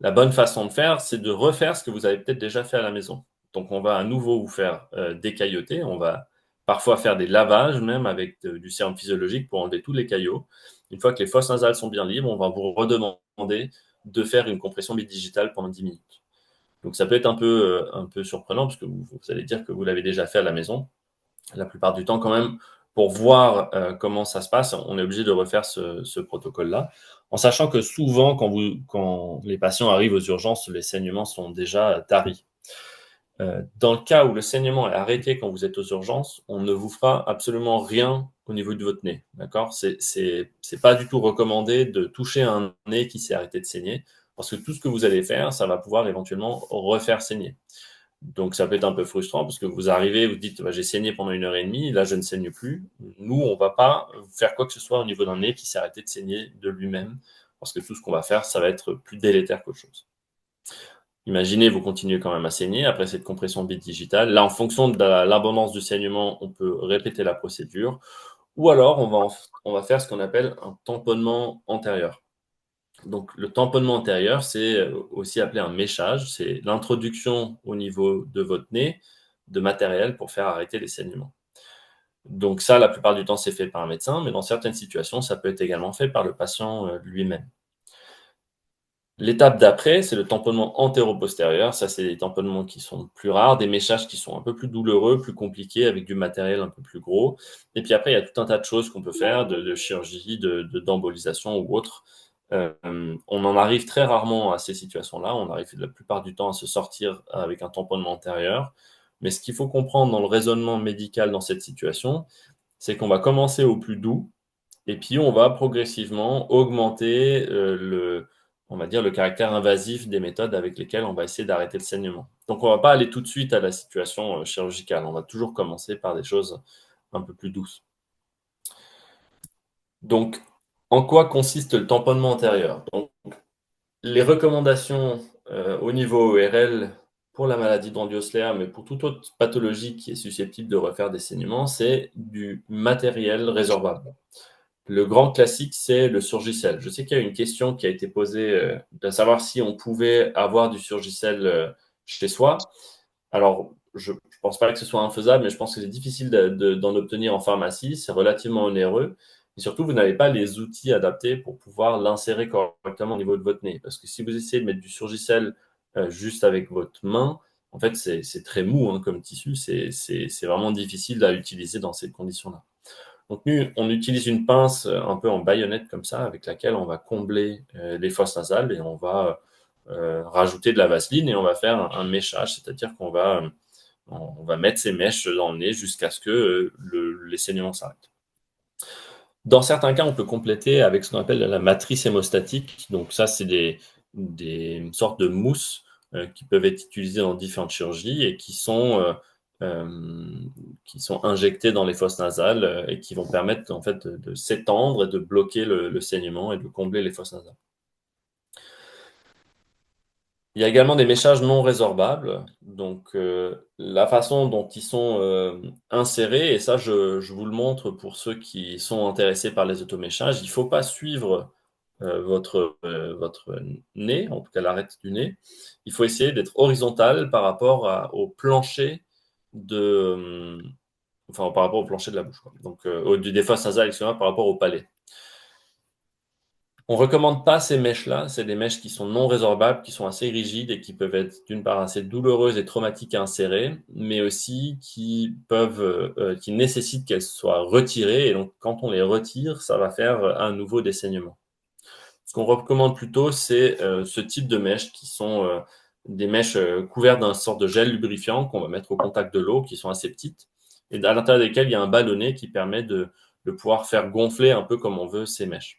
la bonne façon de faire, c'est de refaire ce que vous avez peut-être déjà fait à la maison. Donc, on va à nouveau vous faire décailloter. On va parfois faire des lavages, même avec du sérum physiologique pour enlever tous les caillots. Une fois que les fosses nasales sont bien libres, on va vous redemander de faire une compression bidigitale pendant 10 minutes. Donc, ça peut être un peu surprenant parce que vous allez dire que vous l'avez déjà fait à la maison. La plupart du temps, quand même, pour voir comment ça se passe, on est obligé de refaire ce protocole-là, en sachant que souvent, quand les patients arrivent aux urgences, les saignements sont déjà taris. Dans le cas où le saignement est arrêté quand vous êtes aux urgences, on ne vous fera absolument rien au niveau de votre nez. D'accord ? C'est pas du tout recommandé de toucher un nez qui s'est arrêté de saigner, parce que tout ce que vous allez faire, ça va pouvoir éventuellement refaire saigner. Donc, ça peut être un peu frustrant parce que vous arrivez, vous dites, j'ai saigné pendant 1 heure et demie, là, je ne saigne plus. Nous, on ne va pas faire quoi que ce soit au niveau d'un nez qui s'est arrêté de saigner de lui-même parce que tout ce qu'on va faire, ça va être plus délétère qu'autre chose. Imaginez, vous continuez quand même à saigner après cette compression bite digitale. Là, en fonction de l'abondance du saignement, on peut répéter la procédure ou alors on va faire ce qu'on appelle un tamponnement antérieur. Donc, le tamponnement antérieur, c'est aussi appelé un méchage. C'est l'introduction au niveau de votre nez de matériel pour faire arrêter les saignements. Donc ça, la plupart du temps, c'est fait par un médecin, mais dans certaines situations, ça peut être également fait par le patient lui-même. L'étape d'après, c'est le tamponnement antéro-postérieur. Ça, c'est des tamponnements qui sont plus rares, des méchages qui sont un peu plus douloureux, plus compliqués, avec du matériel un peu plus gros. Et puis après, il y a tout un tas de choses qu'on peut faire, de chirurgie, d'embolisation ou autre. On en arrive très rarement à ces situations-là. On arrive la plupart du temps à se sortir avec un tamponnement antérieur. Mais ce qu'il faut comprendre dans le raisonnement médical dans cette situation, c'est qu'on va commencer au plus doux, et puis on va progressivement augmenter on va dire, le caractère invasif des méthodes avec lesquelles on va essayer d'arrêter le saignement. Donc on ne va pas aller tout de suite à la situation chirurgicale. On va toujours commencer par des choses un peu plus douces. Donc, en quoi consiste le tamponnement antérieur? Donc, les recommandations au niveau ORL pour la maladie d'Andy-Osler, mais pour toute autre pathologie qui est susceptible de refaire des saignements, c'est du matériel résorbable. Le grand classique, c'est le Surgicel. Je sais qu'il y a une question qui a été posée de savoir si on pouvait avoir du Surgicel chez soi. Alors, je ne pense pas que ce soit infaisable, mais je pense que c'est difficile d'en obtenir en pharmacie. C'est relativement onéreux. Et surtout, vous n'avez pas les outils adaptés pour pouvoir l'insérer correctement au niveau de votre nez. Parce que si vous essayez de mettre du Surgicel juste avec votre main, en fait, c'est très mou hein, comme tissu. C'est vraiment difficile à utiliser dans ces conditions-là. Donc, nous, on utilise une pince un peu en baïonnette comme ça, avec laquelle on va combler les fosses nasales et on va rajouter de la vaseline et on va faire un méchage, c'est-à-dire on va mettre ces mèches dans le nez jusqu'à ce que les saignements s'arrêtent. Dans certains cas, on peut compléter avec ce qu'on appelle la matrice hémostatique. Donc ça, c'est des sortes de mousses qui peuvent être utilisées dans différentes chirurgies et qui sont injectées dans les fosses nasales et qui vont permettre en fait de s'étendre et de bloquer le saignement et de combler les fosses nasales. Il y a également des méchages non résorbables. Donc, la façon dont ils sont insérés, et ça, je vous le montre pour ceux qui sont intéressés par les automéchages, il ne faut pas suivre votre nez, en tout cas l'arête du nez. Il faut essayer d'être horizontal par rapport au plancher enfin, par rapport au plancher de la bouche, quoi. Donc, des fosses nasales, excusez-moi, par rapport au palais. On ne recommande pas ces mèches-là. C'est des mèches qui sont non résorbables, qui sont assez rigides et qui peuvent être d'une part assez douloureuses et traumatiques à insérer, mais aussi qui nécessitent qu'elles soient retirées. Et donc, quand on les retire, ça va faire à nouveau des saignements. Ce qu'on recommande plutôt, c'est ce type de mèches qui sont des mèches couvertes d'un sorte de gel lubrifiant qu'on va mettre au contact de l'eau, qui sont assez petites, et à l'intérieur desquelles il y a un ballonnet qui permet de pouvoir faire gonfler un peu comme on veut ces mèches.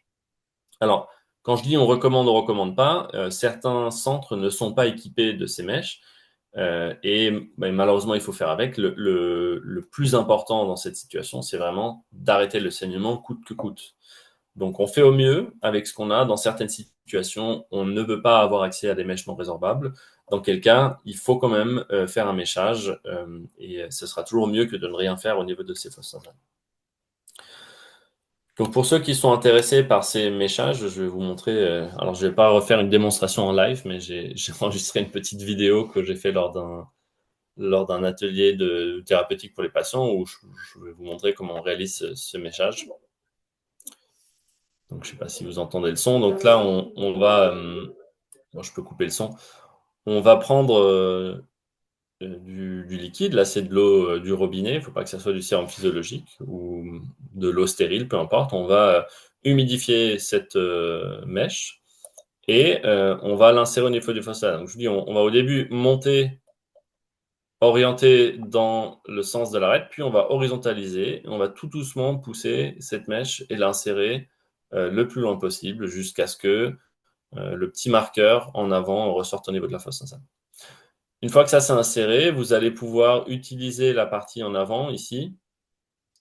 Alors, quand je dis on recommande pas, certains centres ne sont pas équipés de ces mèches et malheureusement, il faut faire avec. Le plus important dans cette situation, c'est vraiment d'arrêter le saignement coûte que coûte. Donc, on fait au mieux avec ce qu'on a. Dans certaines situations, on ne veut pas avoir accès à des mèches non résorbables. Dans quel cas, il faut quand même faire un méchage et ce sera toujours mieux que de ne rien faire au niveau de ces fosses nasales. Donc pour ceux qui sont intéressés par ces méchages, je vais vous montrer. Alors je vais pas refaire une démonstration en live, mais j'ai enregistré une petite vidéo que j'ai fait lors d'un atelier de thérapeutique pour les patients où je vais vous montrer comment on réalise ce méchage. Donc je sais pas si vous entendez le son. Donc là on va, bon, je peux couper le son. On va prendre du liquide. Là c'est de l'eau du robinet. Il ne faut pas que ça soit du sérum physiologique ou de l'eau stérile, peu importe. On va humidifier cette mèche et on va l'insérer au niveau du façade. Donc je vous dis, on va au début monter, orienter dans le sens de l'arête, puis on va horizontaliser, et on va tout doucement pousser cette mèche et l'insérer le plus loin possible jusqu'à ce que le petit marqueur en avant ressorte au niveau de la fosse nasale. Une fois que ça s'est inséré, vous allez pouvoir utiliser la partie en avant ici,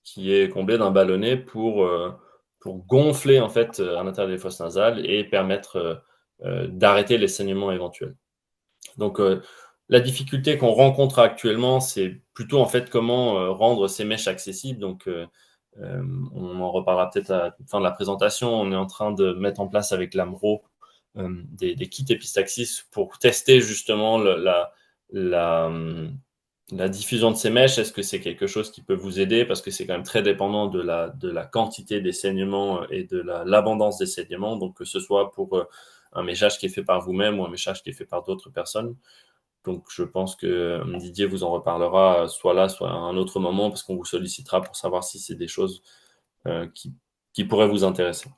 qui est comblée d'un ballonnet pour gonfler en fait à l'intérieur des fosses nasales et permettre d'arrêter les saignements éventuels. Donc la difficulté qu'on rencontre actuellement, c'est plutôt en fait comment rendre ces mèches accessibles. Donc on en reparlera peut-être à la fin de la présentation. On est en train de mettre en place avec l'AMRO des kits épistaxis pour tester justement la diffusion de ces mèches, est-ce que c'est quelque chose qui peut vous aider? Parce que c'est quand même très dépendant de la quantité des saignements et de l'abondance des saignements. Donc, que ce soit pour un méchage qui est fait par vous-même ou un méchage qui est fait par d'autres personnes. Donc, je pense que Didier vous en reparlera soit là, soit à un autre moment, parce qu'on vous sollicitera pour savoir si c'est des choses qui pourraient vous intéresser.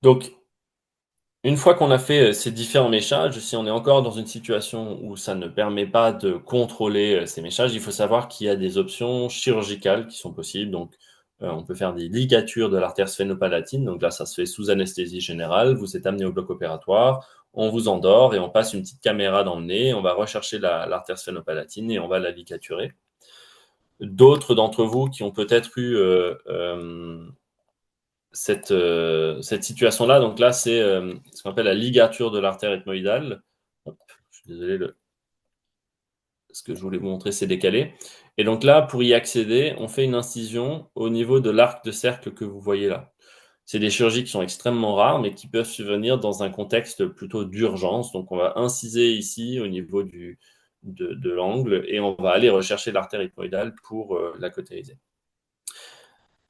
Donc, une fois qu'on a fait ces différents méchages, si on est encore dans une situation où ça ne permet pas de contrôler ces méchages, il faut savoir qu'il y a des options chirurgicales qui sont possibles. Donc, on peut faire des ligatures de l'artère sphénopalatine. Donc là, ça se fait sous anesthésie générale. Vous êtes amené au bloc opératoire, on vous endort et on passe une petite caméra dans le nez. On va rechercher l'artère sphénopalatine et on va la ligaturer. D'autres d'entre vous qui ont peut-être eu cette situation-là. Donc là, c'est ce qu'on appelle la ligature de l'artère ethmoïdale. Hop, je suis désolé, ce que je voulais vous montrer, c'est décalé. Et donc là, pour y accéder, on fait une incision au niveau de l'arc de cercle que vous voyez là. C'est des chirurgies qui sont extrêmement rares, mais qui peuvent survenir dans un contexte plutôt d'urgence. Donc on va inciser ici au niveau de l'angle et on va aller rechercher l'artère ethmoïdale pour la cautériser.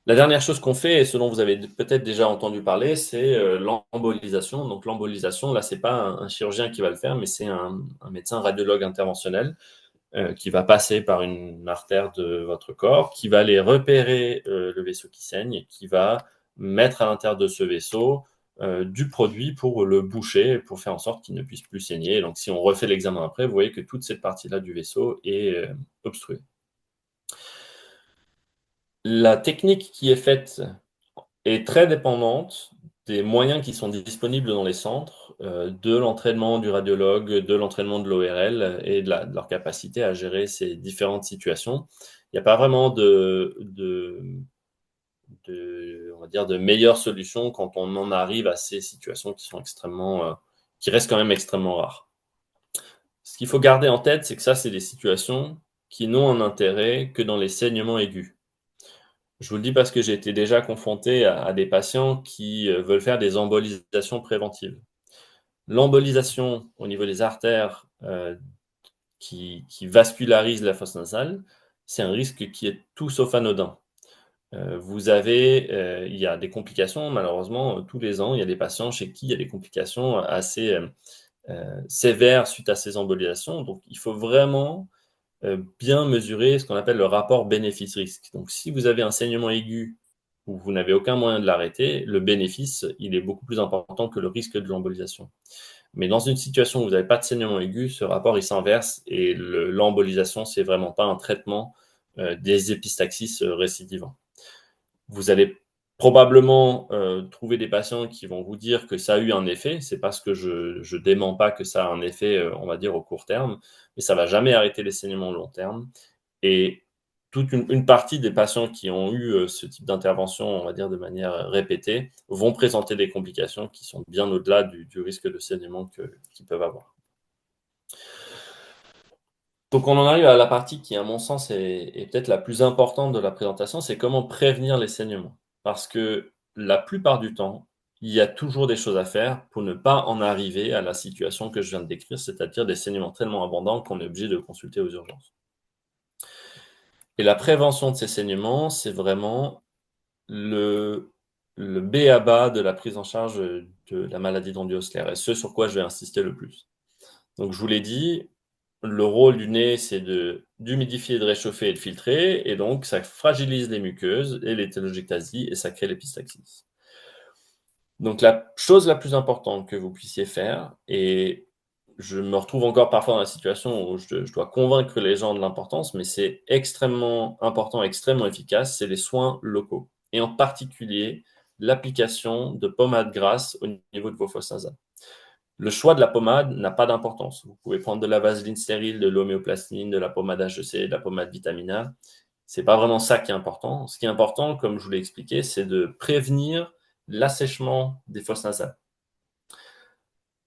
La dernière chose qu'on fait, et ce dont vous avez peut-être déjà entendu parler, c'est l'embolisation. Donc l'embolisation, là, c'est pas un chirurgien qui va le faire, mais c'est un médecin radiologue interventionnel qui va passer par une artère de votre corps, qui va aller repérer le vaisseau qui saigne, qui va mettre à l'intérieur de ce vaisseau du produit pour le boucher, pour faire en sorte qu'il ne puisse plus saigner. Donc si on refait l'examen après, vous voyez que toute cette partie-là du vaisseau est obstruée. La technique qui est faite est très dépendante des moyens qui sont disponibles dans les centres, de l'entraînement du radiologue, de l'entraînement de l'ORL et de leur capacité à gérer ces différentes situations. Il n'y a pas vraiment on va dire de meilleures solutions quand on en arrive à ces situations qui sont qui restent quand même extrêmement rares. Ce qu'il faut garder en tête, c'est que ça, c'est des situations qui n'ont un intérêt que dans les saignements aigus. Je vous le dis parce que j'ai été déjà confronté à des patients qui veulent faire des embolisations préventives. L'embolisation au niveau des artères qui vascularise la fosse nasale, c'est un risque qui est tout sauf anodin. Il y a des complications, malheureusement, tous les ans, il y a des patients chez qui il y a des complications assez sévères suite à ces embolisations. Donc, il faut vraiment bien mesurer ce qu'on appelle le rapport bénéfice-risque. Donc, si vous avez un saignement aigu où vous n'avez aucun moyen de l'arrêter, le bénéfice, il est beaucoup plus important que le risque de l'embolisation. Mais dans une situation où vous n'avez pas de saignement aigu, ce rapport, il s'inverse et l'embolisation, c'est vraiment pas un traitement des épistaxis récidivants. Vous allez probablement trouver des patients qui vont vous dire que ça a eu un effet. C'est parce que je dément pas que ça a un effet, on va dire, au court terme, mais ça va jamais arrêter les saignements au long terme. Et toute une partie des patients qui ont eu ce type d'intervention, on va dire, de manière répétée, vont présenter des complications qui sont bien au-delà du risque de saignement qu'ils peuvent avoir. Donc on en arrive à la partie qui, à mon sens, est peut-être la plus importante de la présentation, c'est comment prévenir les saignements. Parce que la plupart du temps, il y a toujours des choses à faire pour ne pas en arriver à la situation que je viens de décrire, c'est-à-dire des saignements tellement abondants qu'on est obligé de consulter aux urgences. Et la prévention de ces saignements, c'est vraiment le b.a.-ba de la prise en charge de la maladie d'Andy-Osler, et ce sur quoi je vais insister le plus. Donc je vous l'ai dit, le rôle du nez, c'est d'humidifier, de réchauffer et de filtrer, et donc ça fragilise les muqueuses et les télangiectasies, et ça crée l'épistaxis. Donc la chose la plus importante que vous puissiez faire, et je me retrouve encore parfois dans la situation où je dois convaincre les gens de l'importance, mais c'est extrêmement important, extrêmement efficace, c'est les soins locaux, et en particulier l'application de pommades grasses au niveau de vos fosses nasales. Le choix de la pommade n'a pas d'importance. Vous pouvez prendre de la vaseline stérile, de l'homéoplasmine, de la pommade HEC, de la pommade Vitamina. C'est pas vraiment ça qui est important. Ce qui est important, comme je vous l'ai expliqué, c'est de prévenir l'assèchement des fosses nasales.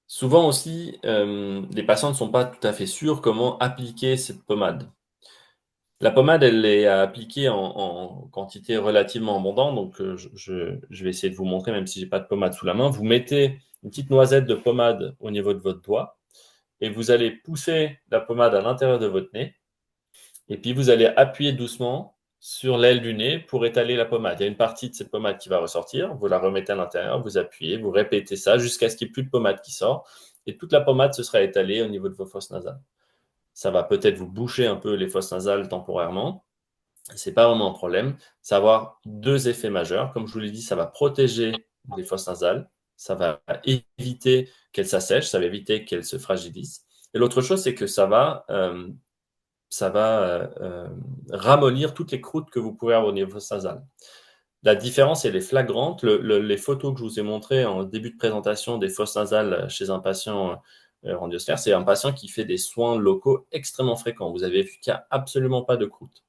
Souvent aussi, les patients ne sont pas tout à fait sûrs comment appliquer cette pommade. La pommade, elle est à appliquer en quantité relativement abondante, donc je vais essayer de vous montrer, même si j'ai pas de pommade sous la main. Vous mettez une petite noisette de pommade au niveau de votre doigt. et vous allez pousser la pommade à l'intérieur de votre nez. Et puis, vous allez appuyer doucement sur l'aile du nez pour étaler la pommade. Il y a une partie de cette pommade qui va ressortir. Vous la remettez à l'intérieur, vous appuyez, vous répétez ça jusqu'à ce qu'il n'y ait plus de pommade qui sort. Et toute la pommade se sera étalée au niveau de vos fosses nasales. Ça va peut-être vous boucher un peu les fosses nasales temporairement. Ce n'est pas vraiment un problème. Ça va avoir deux effets majeurs. Comme je vous l'ai dit, ça va protéger les fosses nasales. Ça va éviter qu'elles s'assèchent. Ça va éviter qu'elles se fragilisent. Et l'autre chose, c'est que ça va ramollir toutes les croûtes que vous pouvez avoir au niveau nasal. La différence, elle est flagrante. Les photos que je vous ai montrées en début de présentation des fosses nasales chez un patient radiosphère, c'est un patient qui fait des soins locaux extrêmement fréquents. Vous avez vu qu'il n'y a absolument pas de croûte.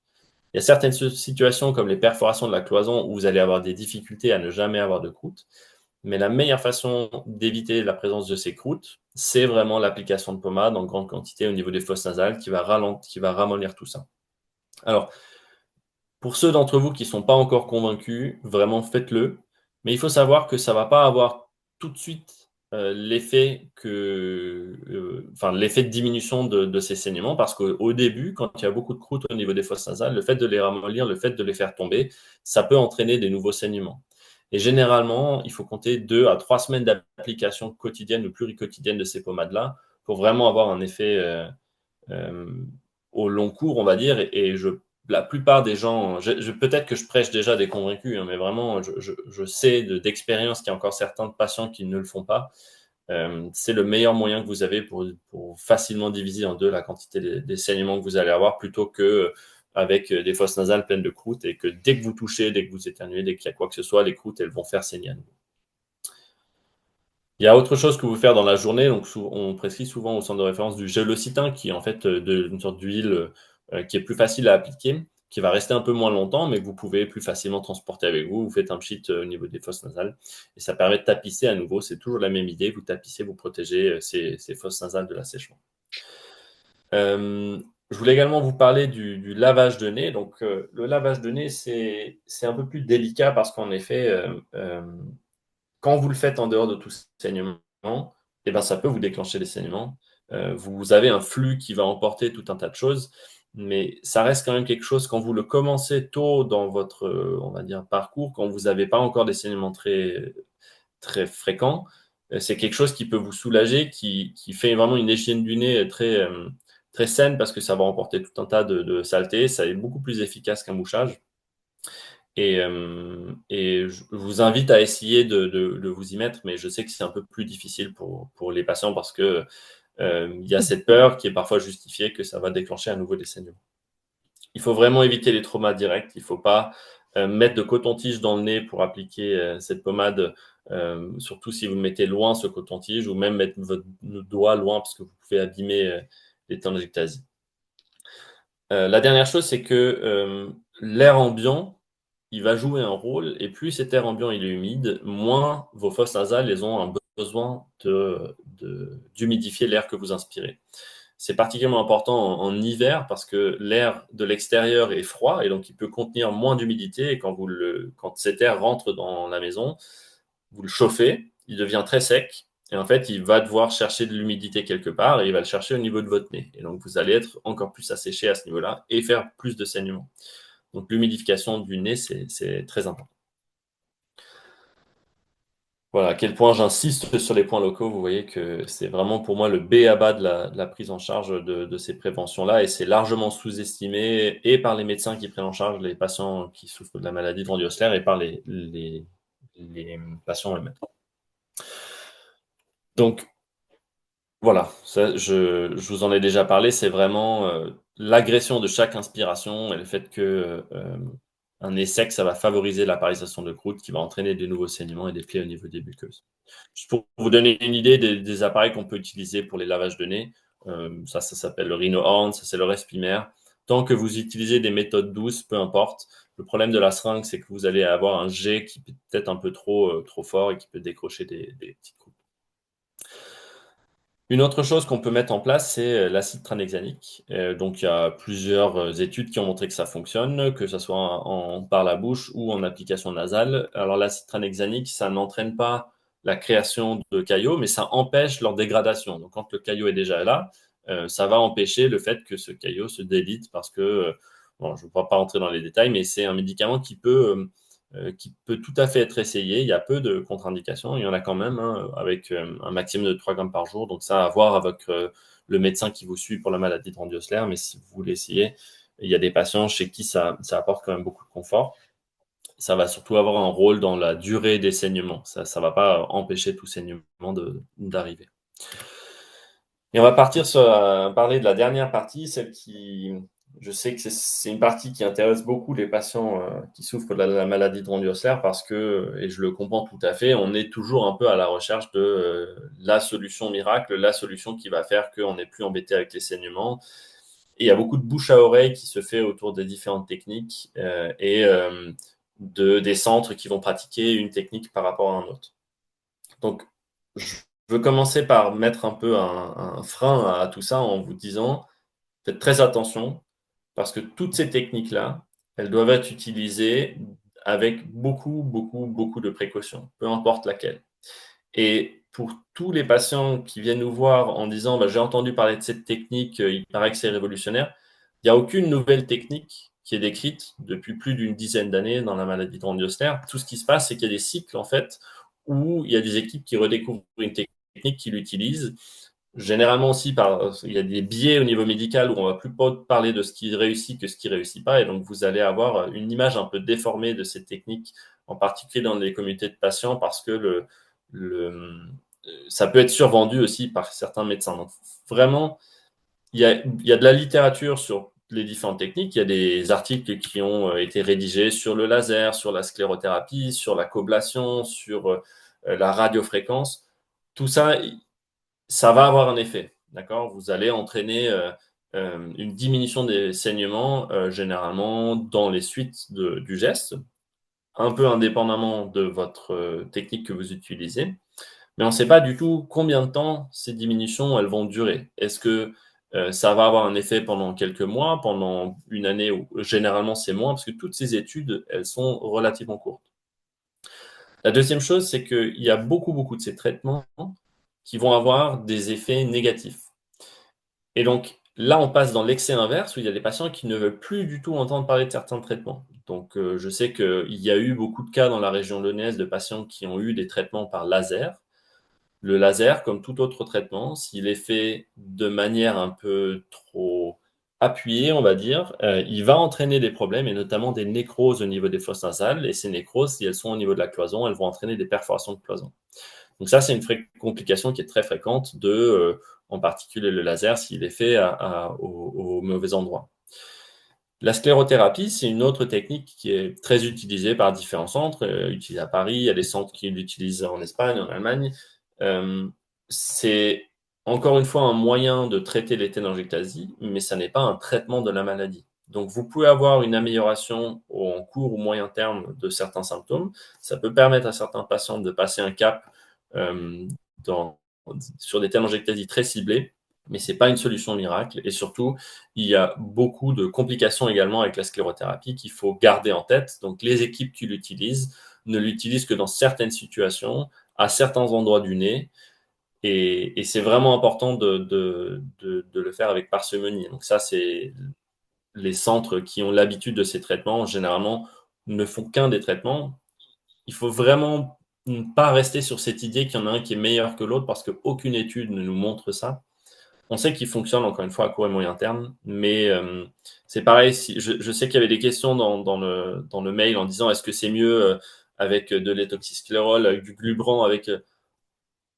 Il y a certaines situations comme les perforations de la cloison où vous allez avoir des difficultés à ne jamais avoir de croûte. Mais la meilleure façon d'éviter la présence de ces croûtes, c'est vraiment l'application de pommade en grande quantité au niveau des fosses nasales qui va ramollir tout ça. Alors, pour ceux d'entre vous qui ne sont pas encore convaincus, vraiment faites-le. Mais il faut savoir que ça ne va pas avoir tout de suite l'effet de diminution de ces saignements, parce qu'au début, quand il y a beaucoup de croûtes au niveau des fosses nasales, le fait de les ramollir, le fait de les faire tomber, ça peut entraîner des nouveaux saignements. Et généralement, il faut compter 2 à 3 semaines d'application quotidienne ou pluriquotidienne de ces pommades-là pour vraiment avoir un effet euh, au long cours, on va dire. La plupart des gens, peut-être que je prêche déjà des convaincus, hein, mais vraiment, je sais d'expérience qu'il y a encore certains patients qui ne le font pas. C'est le meilleur moyen que vous avez pour facilement diviser en deux la quantité des saignements que vous allez avoir, plutôt que avec des fosses nasales pleines de croûtes, et que dès que vous touchez, dès que vous éternuez, dès qu'il y a quoi que ce soit, les croûtes, elles vont faire saigner à nouveau. Il y a autre chose que vous pouvez faire dans la journée. Donc, on prescrit souvent au centre de référence du gélocitin, qui est en fait une sorte d'huile qui est plus facile à appliquer, qui va rester un peu moins longtemps, mais que vous pouvez plus facilement transporter avec vous. Vous faites un pchit au niveau des fosses nasales et ça permet de tapisser à nouveau. C'est toujours la même idée. Vous tapissez, vous protégez ces fosses nasales de l'assèchement. Je voulais également vous parler du lavage de nez. Donc, le lavage de nez, c'est un peu plus délicat parce qu'en effet, quand vous le faites en dehors de tout saignement, eh ben, ça peut vous déclencher des saignements. Vous avez un flux qui va emporter tout un tas de choses, mais ça reste quand même quelque chose, quand vous le commencez tôt dans votre, on va dire, parcours, quand vous n'avez pas encore des saignements très, très fréquents, c'est quelque chose qui peut vous soulager, qui fait vraiment une hygiène du nez très, très saine, parce que ça va emporter tout un tas de saletés. Ça est beaucoup plus efficace qu'un mouchage. Et je vous invite à essayer de vous y mettre, mais je sais que c'est un peu plus difficile pour les patients, parce que il y a cette peur qui est parfois justifiée que ça va déclencher à nouveau des saignements. Il faut vraiment éviter les traumas directs. Il ne faut pas mettre de coton-tige dans le nez pour appliquer cette pommade, surtout si vous le mettez loin, ce coton-tige, ou même mettre votre doigt loin, parce que vous pouvez abîmer les telangiectasies. La dernière chose, c'est que l'air ambiant, il va jouer un rôle, et plus cet air ambiant il est humide, moins vos fosses nasales elles ont un besoin d'humidifier l'air que vous inspirez. C'est particulièrement important en hiver, parce que l'air de l'extérieur est froid et donc il peut contenir moins d'humidité, et quand cet air rentre dans la maison, vous le chauffez, il devient très sec, et en fait il va devoir chercher de l'humidité quelque part, et il va le chercher au niveau de votre nez. Et donc vous allez être encore plus asséché à ce niveau-là et faire plus de saignements. Donc l'humidification du nez, c'est très important. Voilà, à quel point j'insiste sur les points locaux. Vous voyez que c'est vraiment pour moi le b.a.-ba de la prise en charge de ces préventions-là, et c'est largement sous-estimé, et par les médecins qui prennent en charge les patients qui souffrent de la maladie de Randy-Osler, et par les patients eux-mêmes. Donc voilà, ça, je vous en ai déjà parlé, c'est vraiment l'agression de chaque inspiration, et le fait que un nez sec, ça va favoriser l'apparition de croûtes, qui va entraîner de nouveaux saignements et des plaies au niveau des muqueuses. Juste pour vous donner une idée des appareils qu'on peut utiliser pour les lavages de nez, ça s'appelle le Rhino-Horn, ça c'est le Respimer. Tant que vous utilisez des méthodes douces, peu importe. Le problème de la seringue, c'est que vous allez avoir un jet qui peut être un peu trop fort, et qui peut décrocher des petites croûtes. Une autre chose qu'on peut mettre en place, c'est l'acide tranexamique. Donc, il y a plusieurs études qui ont montré que ça fonctionne, que ce soit par la bouche ou en application nasale. Alors, l'acide tranexamique, ça n'entraîne pas la création de caillots, mais ça empêche leur dégradation. Donc, quand le caillot est déjà là, ça va empêcher le fait que ce caillot se délite parce que, bon, je ne vais pas rentrer dans les détails, mais c'est un médicament qui peut tout à fait être essayé. Il y a peu de contre-indications, il y en a quand même, hein, avec un maximum de 3 grammes par jour. Donc, ça à voir avec le médecin qui vous suit pour la maladie de Randy-Osler. Mais si vous voulez essayer, il y a des patients chez qui ça apporte quand même beaucoup de confort. Ça va surtout avoir un rôle dans la durée des saignements. Ça ne va pas empêcher tout saignement d'arriver. Et on va partir sur parler de la dernière partie, celle qui, je sais que c'est une partie qui intéresse beaucoup les patients qui souffrent de la maladie de Randy-Osler parce que, et je le comprends tout à fait, on est toujours un peu à la recherche de la solution miracle, la solution qui va faire qu'on n'est plus embêté avec les saignements. Et il y a beaucoup de bouche à oreille qui se fait autour des différentes techniques des centres qui vont pratiquer une technique par rapport à un autre. Donc, je veux commencer par mettre un peu un frein à tout ça en vous disant, faites très attention, parce que toutes ces techniques-là, elles doivent être utilisées avec beaucoup, beaucoup, beaucoup de précautions, peu importe laquelle. Et pour tous les patients qui viennent nous voir en disant bah, j'ai entendu parler de cette technique, il paraît que c'est révolutionnaire, il n'y a aucune nouvelle technique qui est décrite depuis plus d'une dizaine d'années dans la maladie de Randy-Osler. Tout ce qui se passe, c'est qu'il y a des cycles en fait où il y a des équipes qui redécouvrent une technique, qui l'utilisent. Généralement aussi, il y a des biais au niveau médical où on va plus parler de ce qui réussit que ce qui réussit pas. Et donc, vous allez avoir une image un peu déformée de cette technique, en particulier dans les communautés de patients, parce que ça peut être survendu aussi par certains médecins. Donc, vraiment, il y a de la littérature sur les différentes techniques. Il y a des articles qui ont été rédigés sur le laser, sur la sclérothérapie, sur la coblation, sur la radiofréquence. Tout ça, ça va avoir un effet. D'accord? Vous allez entraîner une diminution des saignements, généralement dans les suites du geste, un peu indépendamment de votre technique que vous utilisez. Mais on ne sait pas du tout combien de temps ces diminutions elles vont durer. Est-ce que ça va avoir un effet pendant quelques mois, pendant une année, ou généralement c'est moins, parce que toutes ces études, elles sont relativement courtes. La deuxième chose, c'est qu'il y a beaucoup, beaucoup de ces traitements qui vont avoir des effets négatifs. Et donc là, on passe dans l'excès inverse, où il y a des patients qui ne veulent plus du tout entendre parler de certains traitements. Donc je sais qu'il y a eu beaucoup de cas dans la région lyonnaise de patients qui ont eu des traitements par laser. Le laser, comme tout autre traitement, s'il est fait de manière un peu trop appuyée, on va dire, il va entraîner des problèmes et notamment des nécroses au niveau des fosses nasales. Et ces nécroses, si elles sont au niveau de la cloison, elles vont entraîner des perforations de cloison. Donc ça, c'est une complication qui est très fréquente en particulier le laser, s'il est fait au mauvais endroit. La sclérothérapie, c'est une autre technique qui est très utilisée par différents centres, utilisée à Paris, il y a des centres qui l'utilisent en Espagne, en Allemagne. C'est encore une fois un moyen de traiter les télangiectasies, mais ça n'est pas un traitement de la maladie. Donc, vous pouvez avoir une amélioration en court ou moyen terme de certains symptômes. Ça peut permettre à certains patients de passer un cap euh, sur des télangiectasies très ciblées, mais ce n'est pas une solution miracle. Et surtout, il y a beaucoup de complications également avec la sclérothérapie qu'il faut garder en tête. Donc, les équipes qui l'utilisent ne l'utilisent que dans certaines situations, à certains endroits du nez. Et c'est vraiment important de le faire avec parcimonie. Donc ça, c'est les centres qui ont l'habitude de ces traitements, généralement, ne font qu'un des traitements. Il faut vraiment ne pas rester sur cette idée qu'il y en a un qui est meilleur que l'autre parce qu'aucune étude ne nous montre ça. On sait qu'il fonctionne, encore une fois, à court et moyen terme, mais c'est pareil, je sais qu'il y avait des questions dans le mail en disant est-ce que c'est mieux avec de l'étoxysclérol, avec du glubrand,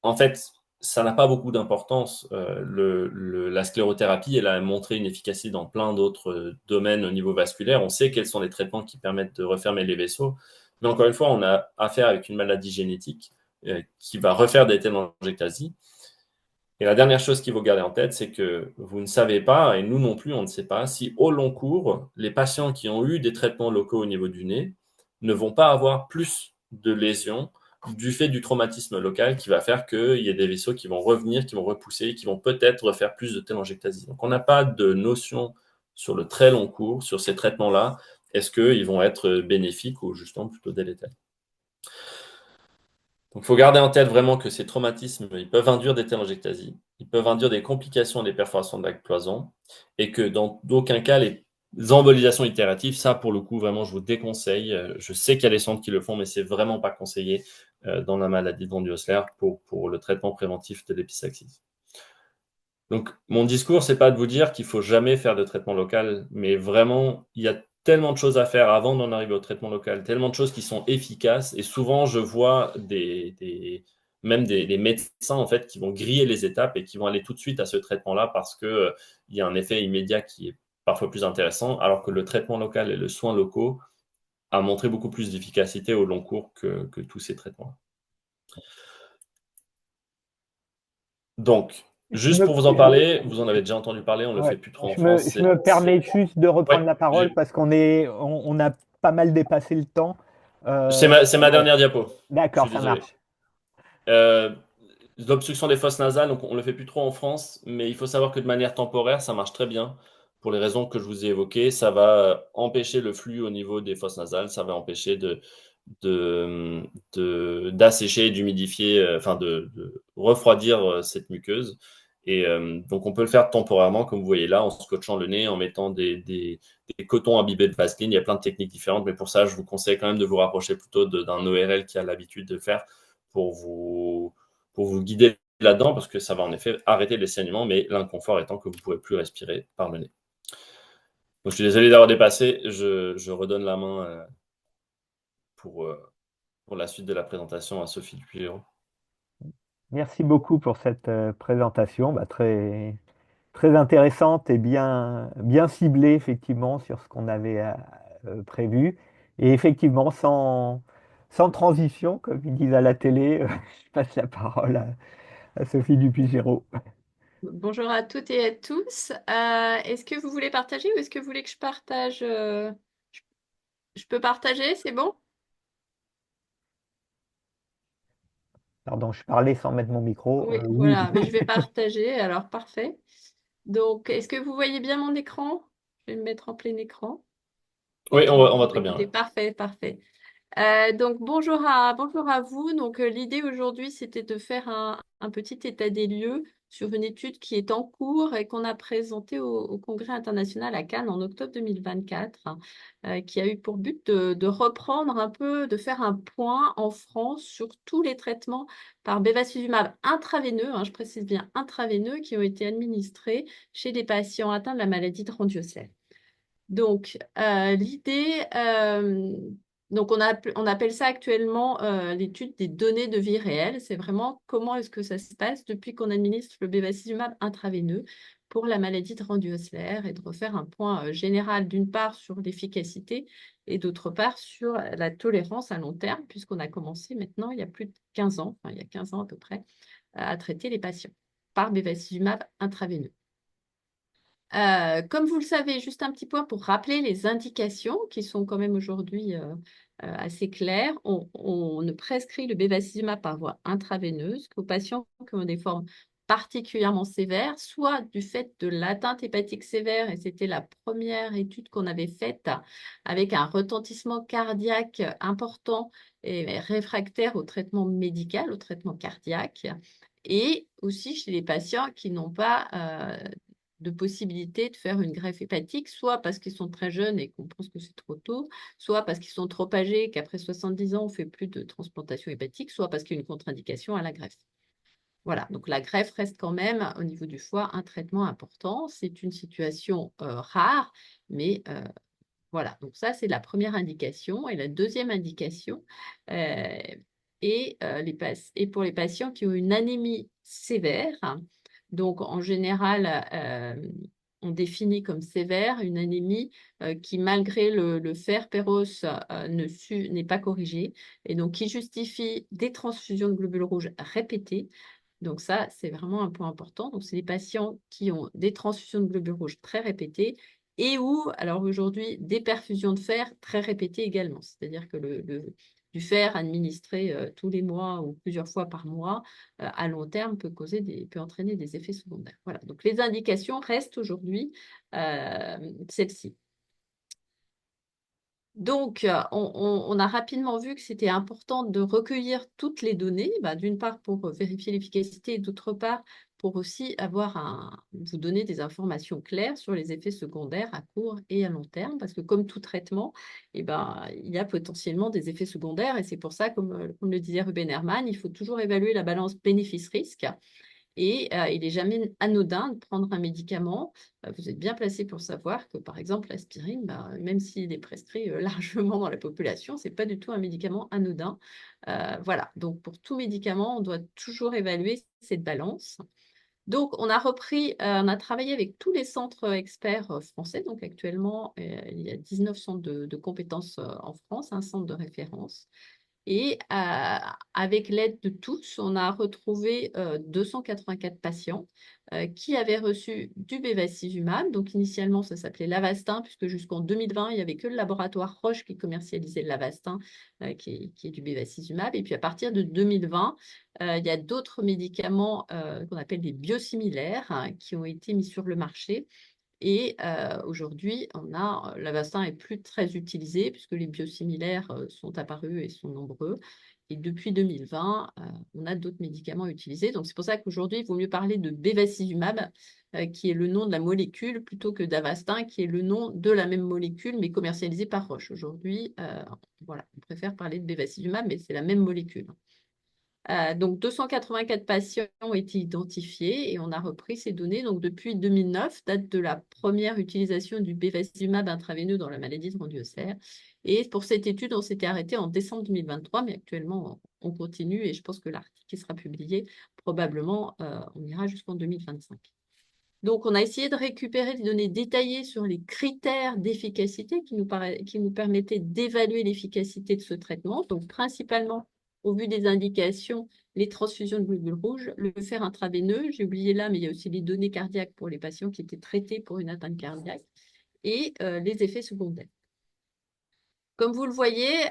en fait, ça n'a pas beaucoup d'importance. La sclérothérapie, elle a montré une efficacité dans plein d'autres domaines au niveau vasculaire. On sait quels sont les traitements qui permettent de refermer les vaisseaux. Mais encore une fois, on a affaire avec une maladie génétique qui va refaire des télangiectasies. Et la dernière chose qu'il faut garder en tête, c'est que vous ne savez pas, et nous non plus, on ne sait pas, si au long cours, les patients qui ont eu des traitements locaux au niveau du nez ne vont pas avoir plus de lésions du fait du traumatisme local qui va faire qu'il y ait des vaisseaux qui vont revenir, qui vont repousser, qui vont peut-être refaire plus de télangiectasie. Donc, on n'a pas de notion sur le très long cours, sur ces traitements-là. Est-ce qu'ils vont être bénéfiques ou justement plutôt délétères? Donc, il faut garder en tête vraiment que ces traumatismes, ils peuvent induire des télangiectasies, ils peuvent induire des complications des perforations de la cloison, et que dans d'aucun cas, les embolisations itératives, ça, pour le coup, vraiment, je vous déconseille. Je sais qu'il y a des centres qui le font, mais c'est vraiment pas conseillé dans la maladie de Rondy-Osler pour le traitement préventif de l'épistaxis. Donc, mon discours, c'est pas de vous dire qu'il faut jamais faire de traitement local, mais vraiment, il y a tellement de choses à faire avant d'en arriver au traitement local, tellement de choses qui sont efficaces. Et souvent, je vois même des médecins en fait qui vont griller les étapes et qui vont aller tout de suite à ce traitement-là parce que il y a un effet immédiat qui est parfois plus intéressant, alors que le traitement local et le soin locaux a montré beaucoup plus d'efficacité au long cours que tous ces traitements. Donc, Je juste me, pour vous en parler, vous en avez déjà entendu parler, on ne le ouais, fait plus trop en je France. me, je me permets juste de reprendre Ouais, la parole parce on a pas mal dépassé le temps. c'est ma dernière diapo. Je D'accord, suis ça désolé. marche. Euh, L'obstruction des fosses nasales, donc on le fait plus trop en France, mais il faut savoir que de manière temporaire, ça marche très bien. Pour les raisons que je vous ai évoquées, ça va empêcher le flux au niveau des fosses nasales, ça va empêcher de, d'assécher et d'humidifier, enfin de refroidir cette muqueuse. Et donc on peut le faire temporairement, comme vous voyez là, en scotchant le nez, en mettant des cotons imbibés de Vaseline. Il y a plein de techniques différentes, mais pour ça, je vous conseille quand même de vous rapprocher plutôt d'un ORL qui a l'habitude de faire pour vous, pour vous guider là-dedans, parce que ça va en effet arrêter les saignements, mais l'inconfort étant que vous ne pourrez plus respirer par le nez. Donc je suis désolé d'avoir dépassé, je redonne la main pour, euh, pour la suite de la présentation à Sophie Dupuy-Léraud. Merci beaucoup pour cette présentation, très, très intéressante et bien ciblée effectivement sur ce qu'on avait prévu. Et effectivement, sans transition, comme ils disent à la télé, je passe la parole à Sophie Dupuy-Géraud. Bonjour à toutes et à tous. Est-ce que vous voulez partager ou est-ce que vous voulez que je partage je, je peux partager, c'est bon? Pardon, je parlais sans mettre mon micro. Oui, Oui. voilà, mais je vais partager, alors parfait. Donc, est-ce que vous voyez bien mon écran? Je vais me mettre en plein écran. Oui, on va Bon, très écoutez, bien. parfait, parfait. Donc, bonjour à vous. Donc, l'idée aujourd'hui, c'était de faire un petit état des lieux sur une étude qui est en cours et qu'on a présentée au Congrès international à Cannes en octobre 2024, qui a eu pour but de reprendre un peu, de faire un point en France sur tous les traitements par bevacizumab intraveineux, je précise bien intraveineux, qui ont été administrés chez des patients atteints de la maladie de Ranvier. Donc, l'idée, donc on appelle ça actuellement l'étude des données de vie réelle. C'est vraiment comment est-ce que ça se passe depuis qu'on administre le bevacizumab intraveineux pour la maladie de Randy-Osler et de refaire un point général d'une part sur l'efficacité et d'autre part sur la tolérance à long terme, puisqu'on a commencé maintenant il y a plus de 15 ans, enfin il y a 15 ans à peu près, à traiter les patients par bevacizumab intraveineux. Comme vous le savez, juste un petit point pour rappeler les indications qui sont quand même aujourd'hui assez claires. On ne prescrit le bevacizumab par voie intraveineuse qu'aux patients qui ont des formes particulièrement sévères, soit du fait de l'atteinte hépatique sévère, et c'était la première étude qu'on avait faite avec un retentissement cardiaque important et réfractaire au traitement médical, au traitement cardiaque, et aussi chez les patients qui n'ont pas de possibilité de faire une greffe hépatique, soit parce qu'ils sont très jeunes et qu'on pense que c'est trop tôt, soit parce qu'ils sont trop âgés, qu'après 70 ans, on ne fait plus de transplantation hépatique, soit parce qu'il y a une contre-indication à la greffe. Voilà, donc la greffe reste quand même au niveau du foie un traitement important. C'est une situation rare, mais voilà, donc ça c'est la première indication. Et la deuxième indication et pour les patients qui ont une anémie sévère. Donc en général, on définit comme sévère une anémie qui, malgré le fer péros, n'est pas corrigée et donc qui justifie des transfusions de globules rouges répétées. Donc ça, c'est vraiment un point important. Donc, c'est des patients qui ont des transfusions de globules rouges très répétées et ou, alors aujourd'hui, des perfusions de fer très répétées également. C'est-à-dire que du fer administré tous les mois ou plusieurs fois par mois, à long terme, peut entraîner des effets secondaires. Voilà. Donc, les indications restent aujourd'hui celles-ci. Donc, on a rapidement vu que c'était important de recueillir toutes les données, d'une part pour vérifier l'efficacité et d'autre part pour aussi vous donner des informations claires sur les effets secondaires à court et à long terme, parce que comme tout traitement, il y a potentiellement des effets secondaires et c'est pour ça, comme le disait Ruben Herman, il faut toujours évaluer la balance bénéfice-risque. Et il n'est jamais anodin de prendre un médicament. Vous êtes bien placé pour savoir que, par exemple, l'aspirine, même s'il est prescrit largement dans la population, ce n'est pas du tout un médicament anodin. Voilà, donc pour tout médicament, on doit toujours évaluer cette balance. Donc, on a travaillé avec tous les centres experts français. Donc, actuellement, il y a 19 centres de compétences en France, un centre de référence. Et avec l'aide de tous, on a retrouvé 284 patients qui avaient reçu du bevacizumab. Donc initialement, ça s'appelait l'Avastin, puisque jusqu'en 2020, il n'y avait que le laboratoire Roche qui commercialisait l'Avastin, qui est du bevacizumab. Et puis à partir de 2020, il y a d'autres médicaments qu'on appelle des biosimilaires hein, qui ont été mis sur le marché. Et aujourd'hui, l'Avastin est plus très utilisé puisque les biosimilaires sont apparus et sont nombreux. Et depuis 2020, on a d'autres médicaments utilisés. Donc c'est pour ça qu'aujourd'hui, il vaut mieux parler de bevacizumab, qui est le nom de la molécule, plutôt que d'Avastin, qui est le nom de la même molécule, mais commercialisée par Roche. Aujourd'hui, voilà, on préfère parler de bevacizumab, mais c'est la même molécule. Donc, 284 patients ont été identifiés et on a repris ces données. Donc, depuis 2009, date de la première utilisation du bevacizumab intraveineux dans la maladie de Rendieuser. Et pour cette étude, on s'était arrêté en décembre 2023, mais actuellement, on continue et je pense que l'article qui sera publié, probablement, on ira jusqu'en 2025. Donc, on a essayé de récupérer des données détaillées sur les critères d'efficacité qui nous permettaient d'évaluer l'efficacité de ce traitement. Donc, principalement, au vu des indications, les transfusions de globules rouges, le fer intraveineux, j'ai oublié là, mais il y a aussi les données cardiaques pour les patients qui étaient traités pour une atteinte cardiaque et les effets secondaires. Comme vous le voyez,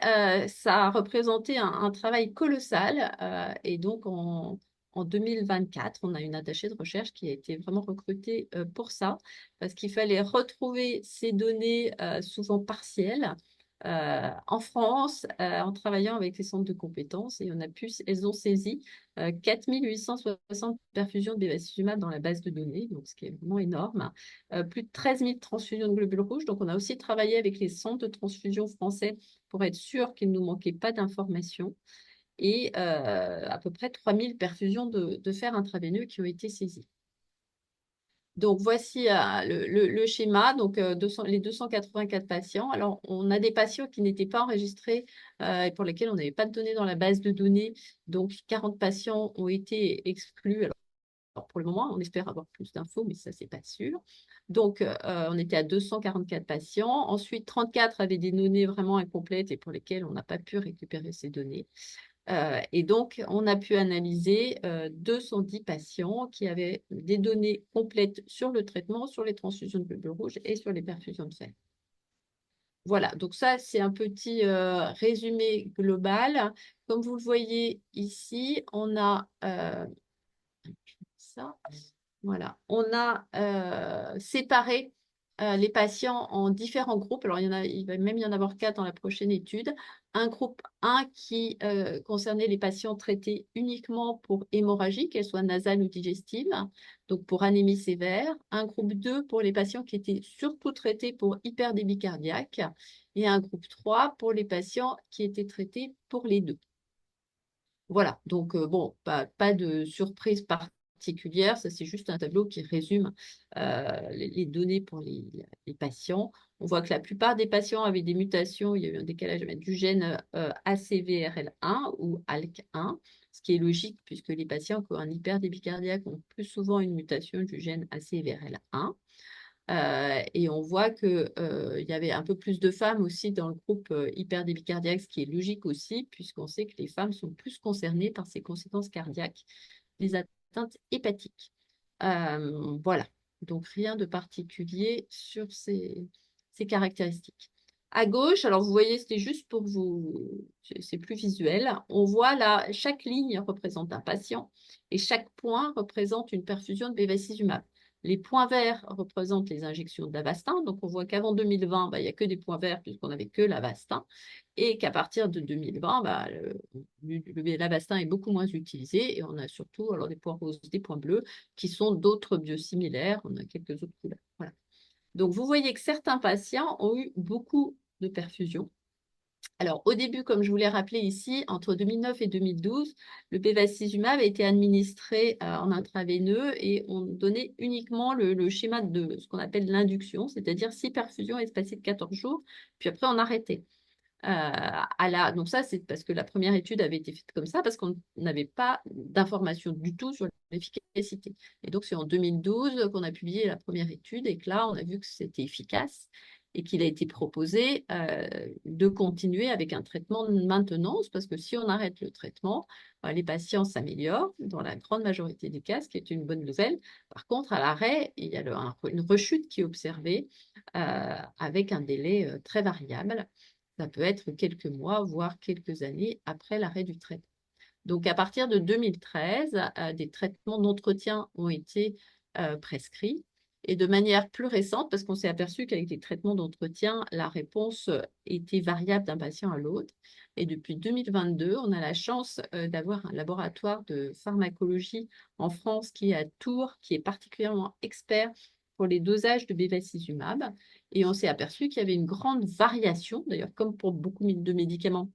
ça a représenté un travail colossal et donc en 2024, on a une attachée de recherche qui a été vraiment recrutée pour ça, parce qu'il fallait retrouver ces données souvent partielles en France, en travaillant avec les centres de compétences, et elles ont saisi 4860 perfusions de bevacizumab dans la base de données, donc ce qui est vraiment énorme. Plus de 13 000 transfusions de globules rouges. Donc, on a aussi travaillé avec les centres de transfusion français pour être sûr qu'il ne nous manquait pas d'informations. Et à peu près 3 000 perfusions de fer intraveineux qui ont été saisies. Donc, voici le schéma. Donc, les 284 patients. Alors, on a des patients qui n'étaient pas enregistrés et pour lesquels on n'avait pas de données dans la base de données. Donc, 40 patients ont été exclus. Alors, pour le moment, on espère avoir plus d'infos, mais ça, c'est pas sûr. Donc, on était à 244 patients. Ensuite, 34 avaient des données vraiment incomplètes et pour lesquelles on n'a pas pu récupérer ces données. Et donc, on a pu analyser 210 patients qui avaient des données complètes sur le traitement, sur les transfusions de globules rouges et sur les perfusions de fer. Voilà, donc ça, c'est un petit résumé global. Comme vous le voyez ici, on a ça. Voilà, on a séparé les patients en différents groupes. Alors, il va même y en avoir 4 dans la prochaine étude. Un groupe 1 qui concernait les patients traités uniquement pour hémorragie, qu'elle soit nasale ou digestive, donc pour anémie sévère. Un groupe 2 pour les patients qui étaient surtout traités pour hyperdébit cardiaque. Et un groupe 3 pour les patients qui étaient traités pour les deux. Voilà, donc bon, pas de surprise particulière, ça c'est juste un tableau qui résume les données pour les patients. On voit que la plupart des patients avaient des mutations, il y a eu un décalage du gène ACVRL1 ou ALK1, ce qui est logique puisque les patients qui ont un hyperdébit cardiaque ont plus souvent une mutation du gène ACVRL1. Et on voit qu'il y avait un peu plus de femmes aussi dans le groupe hyperdébit cardiaque, ce qui est logique aussi, puisqu'on sait que les femmes sont plus concernées par ces conséquences cardiaques, les atteintes hépatiques. Voilà, donc rien de particulier sur ces caractéristiques. À gauche, alors vous voyez, c'était juste pour vous, c'est plus visuel. On voit là, chaque ligne représente un patient et chaque point représente une perfusion de bevacizumab. Les points verts représentent les injections d'Avastin. Donc, on voit qu'avant 2020, il n'y a que des points verts puisqu'on n'avait que l'Avastin. Et qu'à partir de 2020, l'Avastin est beaucoup moins utilisé. Et on a surtout alors, des points roses, des points bleus, qui sont d'autres biosimilaires. On a quelques autres couleurs. Voilà. Donc, vous voyez que certains patients ont eu beaucoup de perfusions. Alors, au début, comme je vous l'ai rappelé ici, entre 2009 et 2012, le bevacizumab a été administré en intraveineux et on donnait uniquement le schéma de ce qu'on appelle l'induction, c'est-à-dire 6 perfusions espacées de 14 jours, puis après on arrêtait. Donc ça, c'est parce que la première étude avait été faite comme ça, parce qu'on n'avait pas d'informations du tout sur l'efficacité. Et donc, c'est en 2012 qu'on a publié la première étude et que là, on a vu que c'était efficace et qu'il a été proposé de continuer avec un traitement de maintenance, parce que si on arrête le traitement, les patients s'améliorent dans la grande majorité des cas, ce qui est une bonne nouvelle. Par contre, à l'arrêt, il y a une rechute qui est observée avec un délai très variable. Ça peut être quelques mois, voire quelques années après l'arrêt du traitement. Donc, à partir de 2013, des traitements d'entretien ont été prescrits. Et de manière plus récente, parce qu'on s'est aperçu qu'avec les traitements d'entretien, la réponse était variable d'un patient à l'autre. Et depuis 2022, on a la chance d'avoir un laboratoire de pharmacologie en France qui est à Tours, qui est particulièrement expert pour les dosages de bevacizumab. Et on s'est aperçu qu'il y avait une grande variation, d'ailleurs comme pour beaucoup de médicaments,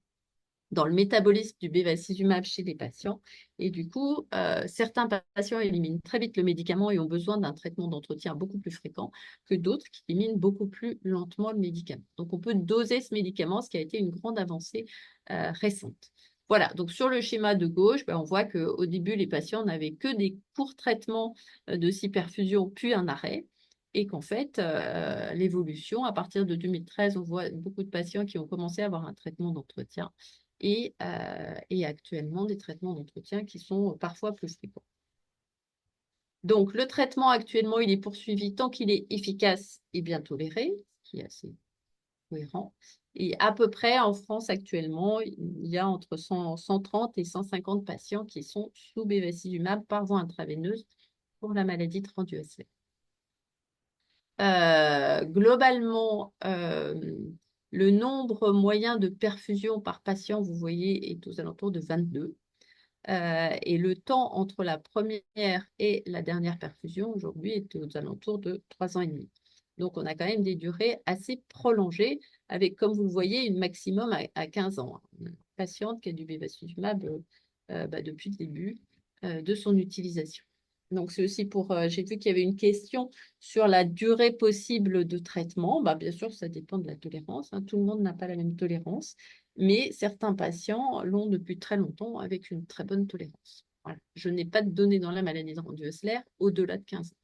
dans le métabolisme du bevacizumab chez les patients. Et du coup, certains patients éliminent très vite le médicament et ont besoin d'un traitement d'entretien beaucoup plus fréquent que d'autres qui éliminent beaucoup plus lentement le médicament. Donc, on peut doser ce médicament, ce qui a été une grande avancée récente. Voilà, donc sur le schéma de gauche, on voit qu'au début, les patients n'avaient que des courts traitements de 6 perfusions, puis un arrêt. Et qu'en fait, l'évolution, à partir de 2013, on voit beaucoup de patients qui ont commencé à avoir un traitement d'entretien et actuellement des traitements d'entretien qui sont parfois plus fréquents. Donc, le traitement actuellement, il est poursuivi tant qu'il est efficace et bien toléré, ce qui est assez cohérent. Et à peu près en France actuellement, il y a entre 130 et 150 patients qui sont sous bevacizumab par voie intraveineuse pour la maladie de Rand-USL. Globalement, le nombre moyen de perfusion par patient, vous voyez, est aux alentours de 22. Et le temps entre la première et la dernière perfusion, aujourd'hui, est aux alentours de 3 ans et demi. Donc, on a quand même des durées assez prolongées, avec, comme vous le voyez, une maximum à 15 ans. Une patiente qui a du bevacizumab depuis le début de son utilisation. Donc, c'est aussi pour... j'ai vu qu'il y avait une question sur la durée possible de traitement. Bien sûr, ça dépend de la tolérance. Tout le monde n'a pas la même tolérance, mais certains patients l'ont depuis très longtemps avec une très bonne tolérance. Voilà. Je n'ai pas de données dans la maladie de Rand-USL au-delà de 15 ans.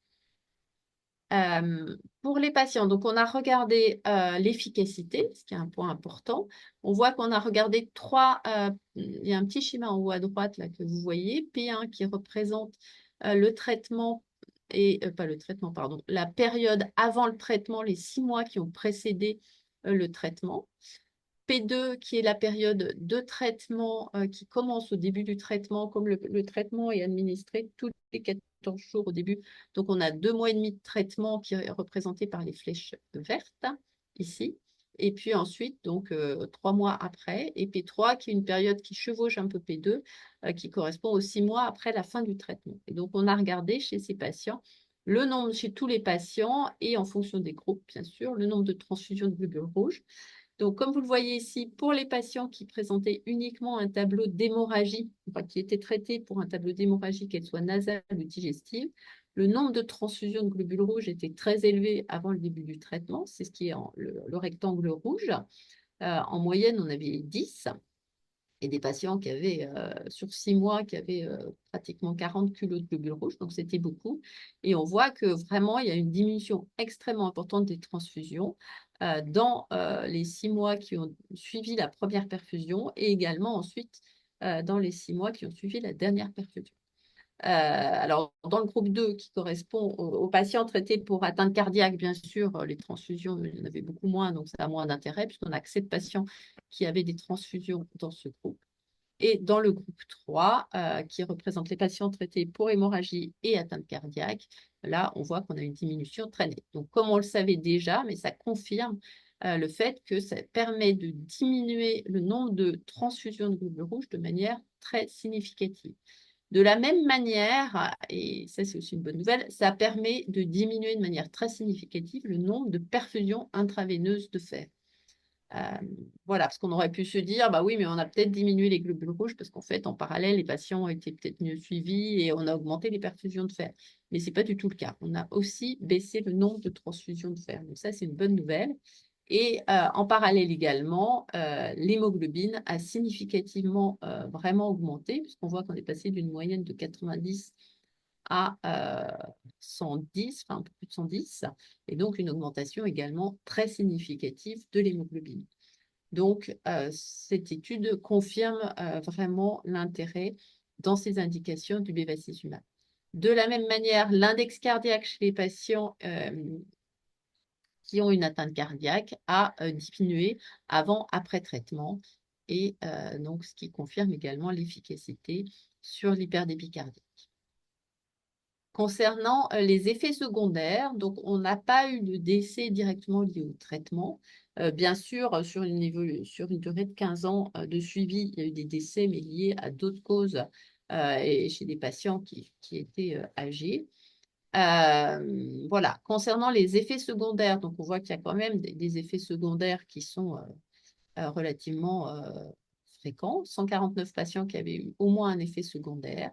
Pour les patients, donc on a regardé l'efficacité, ce qui est un point important. On voit qu'on a regardé il y a un petit schéma en haut à droite là, que vous voyez, P1 qui représente le traitement, pas le traitement, pardon, la période avant le traitement, les 6 mois qui ont précédé le traitement. P2 qui est la période de traitement qui commence au début du traitement, comme le traitement est administré tous les 14 jours au début. Donc, on a 2 mois et demi de traitement qui est représenté par les flèches vertes, ici. Et puis ensuite, donc 3 mois après. Et P3 qui est une période qui chevauche un peu P2, qui correspond aux 6 mois après la fin du traitement. Et donc, on a regardé chez ces patients le nombre chez tous les patients et en fonction des groupes, bien sûr, le nombre de transfusions de globules rouges. Donc, comme vous le voyez ici, pour les patients qui présentaient uniquement un tableau d'hémorragie, qui étaient traités pour un tableau d'hémorragie, qu'elle soit nasale ou digestive, le nombre de transfusions de globules rouges était très élevé avant le début du traitement. C'est ce qui est le rectangle rouge. En moyenne, on avait 10. Et des patients qui avaient, sur 6 mois, qui avaient pratiquement 40 kilos de globules rouges, donc c'était beaucoup. Et on voit que vraiment, il y a une diminution extrêmement importante des transfusions dans les 6 mois qui ont suivi la première perfusion et également ensuite dans les 6 mois qui ont suivi la dernière perfusion. Alors, dans le groupe 2, qui correspond aux patients traités pour atteinte cardiaque, bien sûr, les transfusions, il y en avait beaucoup moins, donc ça a moins d'intérêt, puisqu'on a que 7 patients qui avaient des transfusions dans ce groupe. Et dans le groupe 3, qui représente les patients traités pour hémorragie et atteinte cardiaque, là, on voit qu'on a une diminution très nette. Donc, comme on le savait déjà, mais ça confirme le fait que ça permet de diminuer le nombre de transfusions de globules rouges de manière très significative. De la même manière, et ça c'est aussi une bonne nouvelle, ça permet de diminuer de manière très significative le nombre de perfusions intraveineuses de fer. Voilà, parce qu'on aurait pu se dire, bah oui, mais on a peut-être diminué les globules rouges parce qu'en fait, en parallèle, les patients étaient peut-être mieux suivis et on a augmenté les perfusions de fer. Mais ce n'est pas du tout le cas. On a aussi baissé le nombre de transfusions de fer. Donc ça, c'est une bonne nouvelle. Et en parallèle également, l'hémoglobine a significativement vraiment augmenté, puisqu'on voit qu'on est passé d'une moyenne de 90 à 110, enfin un peu plus de 110, et donc une augmentation également très significative de l'hémoglobine. Donc, cette étude confirme vraiment l'intérêt dans ces indications du bevacizumab. De la même manière, l'index cardiaque chez les patients qui ont une atteinte cardiaque a diminué avant-après traitement, et donc ce qui confirme également l'efficacité sur l'hyperdébit cardiaque. Concernant les effets secondaires, donc on n'a pas eu de décès directement lié au traitement. Bien sûr, sur une durée de 15 ans de suivi, il y a eu des décès, mais liés à d'autres causes et chez des patients qui étaient âgés. Voilà. Concernant les effets secondaires, donc on voit qu'il y a quand même des effets secondaires qui sont relativement fréquents. 149 patients qui avaient eu au moins un effet secondaire.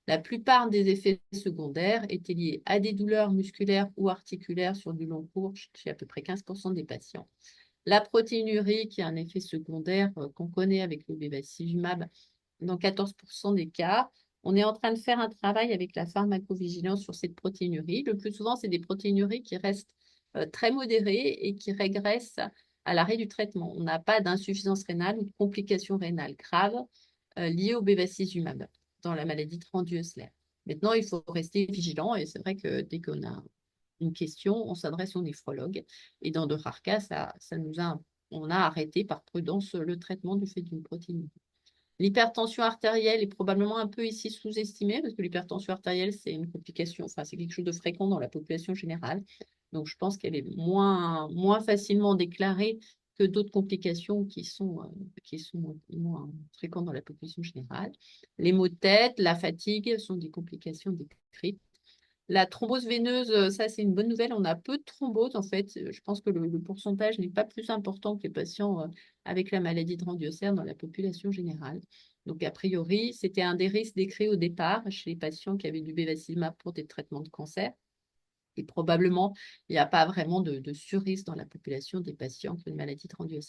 La plupart des effets secondaires étaient liés à des douleurs musculaires ou articulaires sur du long cours chez à peu près 15% des patients. La protéinurie, qui est un effet secondaire qu'on connaît avec le bevacizumab, dans 14% des cas. On est en train de faire un travail avec la pharmacovigilance sur cette protéinurie. Le plus souvent, c'est des protéinuries qui restent très modérées et qui régressent à l'arrêt du traitement. On n'a pas d'insuffisance rénale ou de complications rénales graves liées au bevacizumab dans la maladie de Trandy-Eusler. Maintenant, il faut rester vigilant et c'est vrai que dès qu'on a une question, on s'adresse au néphrologue et dans de rares cas, on a arrêté par prudence le traitement du fait d'une protéinurie. L'hypertension artérielle est probablement un peu ici sous-estimée parce que l'hypertension artérielle, c'est une complication, enfin, c'est quelque chose de fréquent dans la population générale. Donc, je pense qu'elle est moins facilement déclarée que d'autres complications qui sont moins fréquentes dans la population générale. Les maux de tête, la fatigue sont des complications décrites. La thrombose veineuse, ça c'est une bonne nouvelle. On a peu de thrombose en fait. Je pense que le pourcentage n'est pas plus important que les patients avec la maladie de Ranvier dans la population générale. Donc a priori, c'était un des risques décrits au départ chez les patients qui avaient du bevacizumab pour des traitements de cancer. Et probablement, il n'y a pas vraiment de surrisque dans la population des patients qui ont une maladie de Ranvier.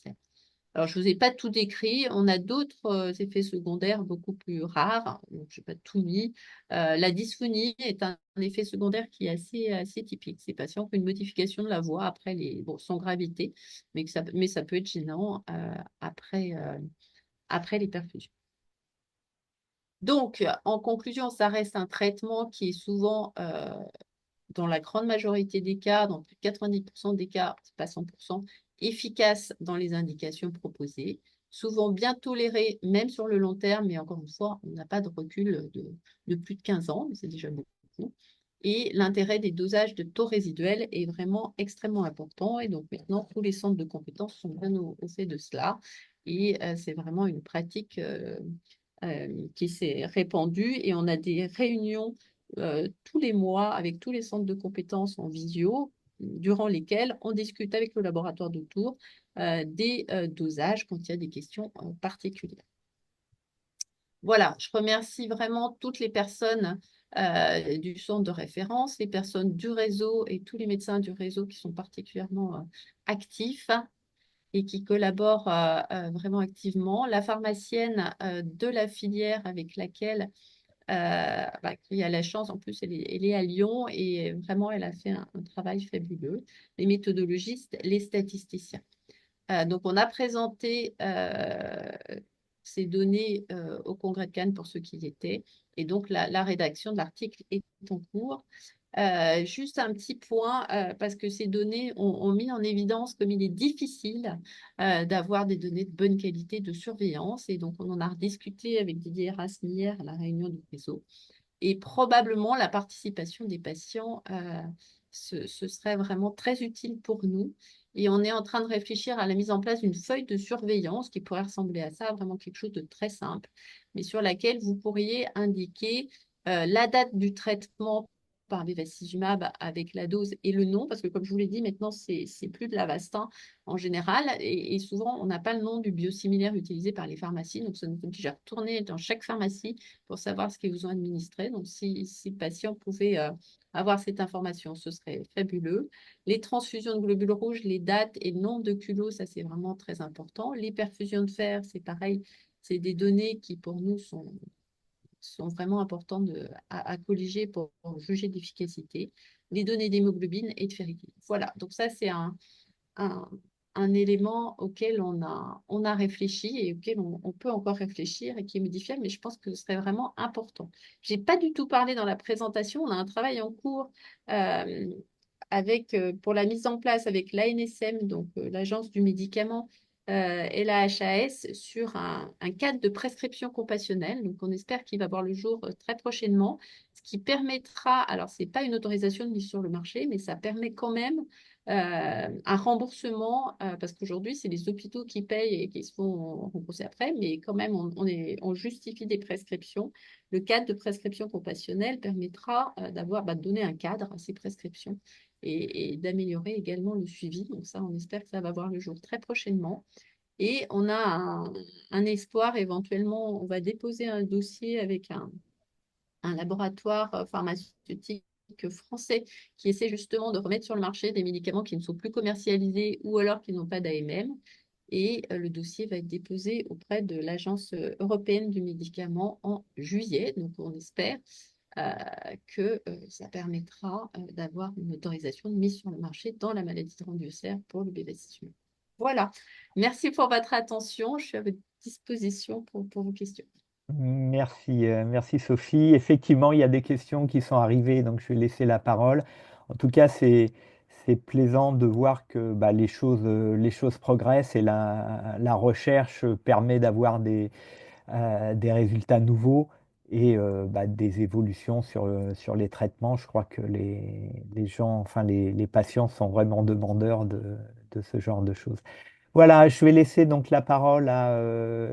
Alors, je ne vous ai pas tout décrit. On a d'autres effets secondaires beaucoup plus rares. Donc, je n'ai pas tout mis. La dysphonie est un effet secondaire qui est assez typique. Ces patients ont une modification de la voix après sans gravité, mais ça peut être gênant après les perfusions. Donc, en conclusion, ça reste un traitement qui est souvent, dans la grande majorité des cas, dans plus de 90% des cas, c'est pas 100%, efficace dans les indications proposées, souvent bien toléré, même sur le long terme, mais encore une fois, on n'a pas de recul de plus de 15 ans, c'est déjà beaucoup. Et l'intérêt des dosages de taux résiduels est vraiment extrêmement important. Et donc maintenant, tous les centres de compétences sont bien au fait de cela. Et c'est vraiment une pratique qui s'est répandue. Et on a des réunions tous les mois avec tous les centres de compétences en visio, durant lesquels on discute avec le laboratoire de Tours des dosages quand il y a des questions particulières. Voilà, je remercie vraiment toutes les personnes du centre de référence, les personnes du réseau et tous les médecins du réseau qui sont particulièrement actifs et qui collaborent vraiment activement. La pharmacienne de la filière avec laquelle qui a la chance, en plus, elle est à Lyon et vraiment, elle a fait un travail fabuleux. Les méthodologistes, les statisticiens. Donc, on a présenté ces données au Congrès de Cannes pour ceux qui y étaient. Et donc, la rédaction de l'article est en cours. Juste un petit point, parce que ces données ont mis en évidence comme il est difficile d'avoir des données de bonne qualité de surveillance. Et donc, on en a rediscuté avec Didier Erasme hier à la réunion du réseau. Et probablement, la participation des patients, ce serait vraiment très utile pour nous. Et on est en train de réfléchir à la mise en place d'une feuille de surveillance qui pourrait ressembler à ça, vraiment quelque chose de très simple, mais sur laquelle vous pourriez indiquer la date du traitement par bevacizumab avec la dose et le nom, parce que comme je vous l'ai dit, maintenant, c'est plus de l'Avastin en général, et souvent, on n'a pas le nom du biosimilaire utilisé par les pharmacies, donc ça nous oblige à retourner dans chaque pharmacie pour savoir ce qu'ils vous ont administré. Donc, si le patient pouvait avoir cette information, ce serait fabuleux. Les transfusions de globules rouges, les dates et le nombre de culots, ça c'est vraiment très important. Les perfusions de fer, c'est pareil, c'est des données qui pour nous sont vraiment importantes à colliger pour juger d'efficacité. Les données d'hémoglobine et de ferritinine. Voilà, donc ça c'est un, un élément auquel on a réfléchi et auquel on peut encore réfléchir et qui est modifiable, mais je pense que ce serait vraiment important. Je n'ai pas du tout parlé dans la présentation, on a un travail en cours euh, pour la mise en place avec l'ANSM, donc l'Agence du médicament, et la HAS sur un cadre de prescription compassionnelle. Donc, on espère qu'il va voir le jour très prochainement, ce qui permettra, alors, ce n'est pas une autorisation de mise sur le marché, mais ça permet quand même un remboursement, parce qu'aujourd'hui, c'est les hôpitaux qui payent et qui se font rembourser après, mais quand même, on justifie des prescriptions. Le cadre de prescription compassionnelle permettra de donner un cadre à ces prescriptions et d'améliorer également le suivi. Donc ça, on espère que ça va voir le jour très prochainement. Et on a un espoir, éventuellement, on va déposer un dossier avec un laboratoire pharmaceutique français qui essaie justement de remettre sur le marché des médicaments qui ne sont plus commercialisés ou alors qui n'ont pas d'AMM. Et le dossier va être déposé auprès de l'Agence européenne du médicament en juillet. Donc, on espère euh, que ça permettra d'avoir une autorisation de mise sur le marché dans la maladie de Ranvier pour le bébé-cystique. Voilà. Merci pour votre attention. Je suis à votre disposition pour vos questions. Merci, merci Sophie. Effectivement, il y a des questions qui sont arrivées, donc je vais laisser la parole. En tout cas, c'est plaisant de voir que bah, les choses progressent et la recherche permet d'avoir des résultats nouveaux et bah, des évolutions sur les traitements. Je crois que les gens, enfin les patients sont vraiment demandeurs de ce genre de choses. Voilà, je vais laisser donc la parole à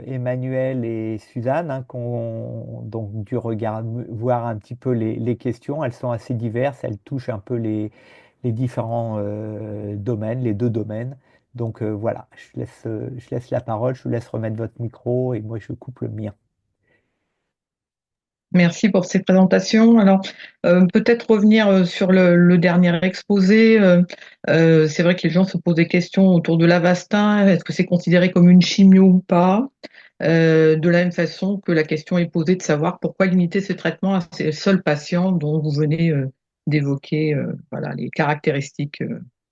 Emmanuel et Suzanne, hein, qui ont donc dû voir un petit peu les questions. Elles sont assez diverses, elles touchent un peu les différents domaines, les deux domaines. Donc voilà, je laisse la parole, je vous laisse remettre votre micro et moi je coupe le mien. Merci pour ces présentations. Alors, peut-être revenir sur le dernier exposé. C'est vrai que les gens se posent des questions autour de l'Avastin. Est-ce que c'est considéré comme une chimio ou pas? De la même façon que la question est posée de savoir pourquoi limiter ce traitement à ces seuls patients dont vous venez d'évoquer voilà, les caractéristiques,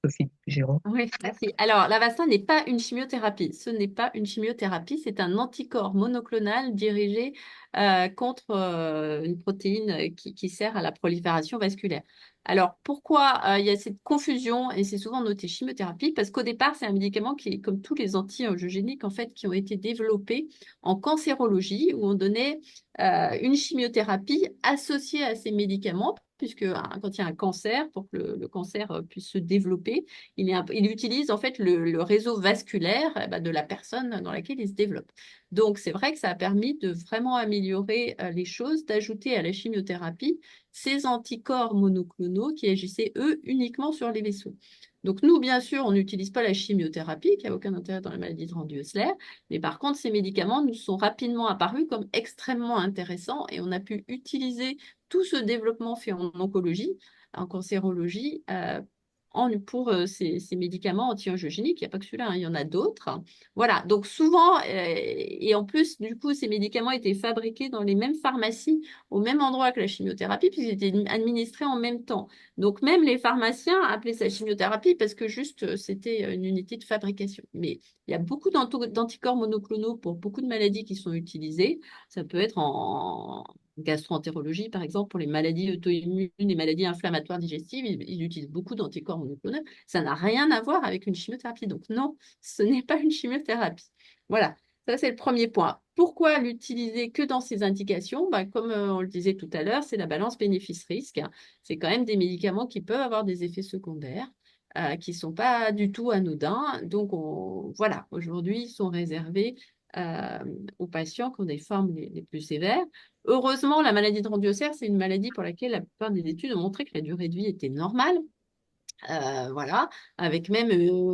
Sophie Géraud. Oui, merci. Alors, l'Avastin n'est pas une chimiothérapie. Ce n'est pas une chimiothérapie, c'est un anticorps monoclonal dirigé contre une protéine qui sert à la prolifération vasculaire. Alors, pourquoi il y a cette confusion et c'est souvent noté chimiothérapie? Parce qu'au départ, c'est un médicament qui est comme tous les anti-angiogéniques en fait, qui ont été développés en cancérologie où on donnait une chimiothérapie associée à ces médicaments puisque quand il y a un cancer, pour que le cancer puisse se développer, il utilise en fait le réseau vasculaire de la personne dans laquelle il se développe. Donc, c'est vrai que ça a permis de vraiment améliorer les choses, d'ajouter à la chimiothérapie ces anticorps monoclonaux qui agissaient, eux, uniquement sur les vaisseaux. Donc, nous, bien sûr, on n'utilise pas la chimiothérapie, qui n'a aucun intérêt dans la maladie de Ranvier-Hussler, mais par contre, ces médicaments nous sont rapidement apparus comme extrêmement intéressants et on a pu utiliser tout ce développement fait en oncologie, en cancérologie, pour ces médicaments anti-angiogéniques. Il n'y a pas que celui-là, hein, il y en a d'autres. Voilà, donc souvent, et en plus, du coup, ces médicaments étaient fabriqués dans les mêmes pharmacies, au même endroit que la chimiothérapie, puisqu'ils étaient administrés en même temps. Donc même les pharmaciens appelaient ça chimiothérapie parce que juste, c'était une unité de fabrication. Mais il y a beaucoup d'anticorps monoclonaux pour beaucoup de maladies qui sont utilisés. Ça peut être gastro-entérologie, par exemple, pour les maladies auto-immunes, les maladies inflammatoires digestives, ils utilisent beaucoup d'anticorps monoclonaux. Ça n'a rien à voir avec une chimiothérapie. Donc non, ce n'est pas une chimiothérapie. Voilà, ça c'est le premier point. Pourquoi l'utiliser que dans ces indications? Bah, comme on le disait tout à l'heure, c'est la balance bénéfice-risque. C'est quand même des médicaments qui peuvent avoir des effets secondaires qui ne sont pas du tout anodins. Donc voilà, aujourd'hui, ils sont réservés euh, aux patients qui ont des formes les plus sévères. Heureusement, la maladie de Rendiosser, c'est une maladie pour laquelle la plupart des études ont montré que la durée de vie était normale. Voilà, avec même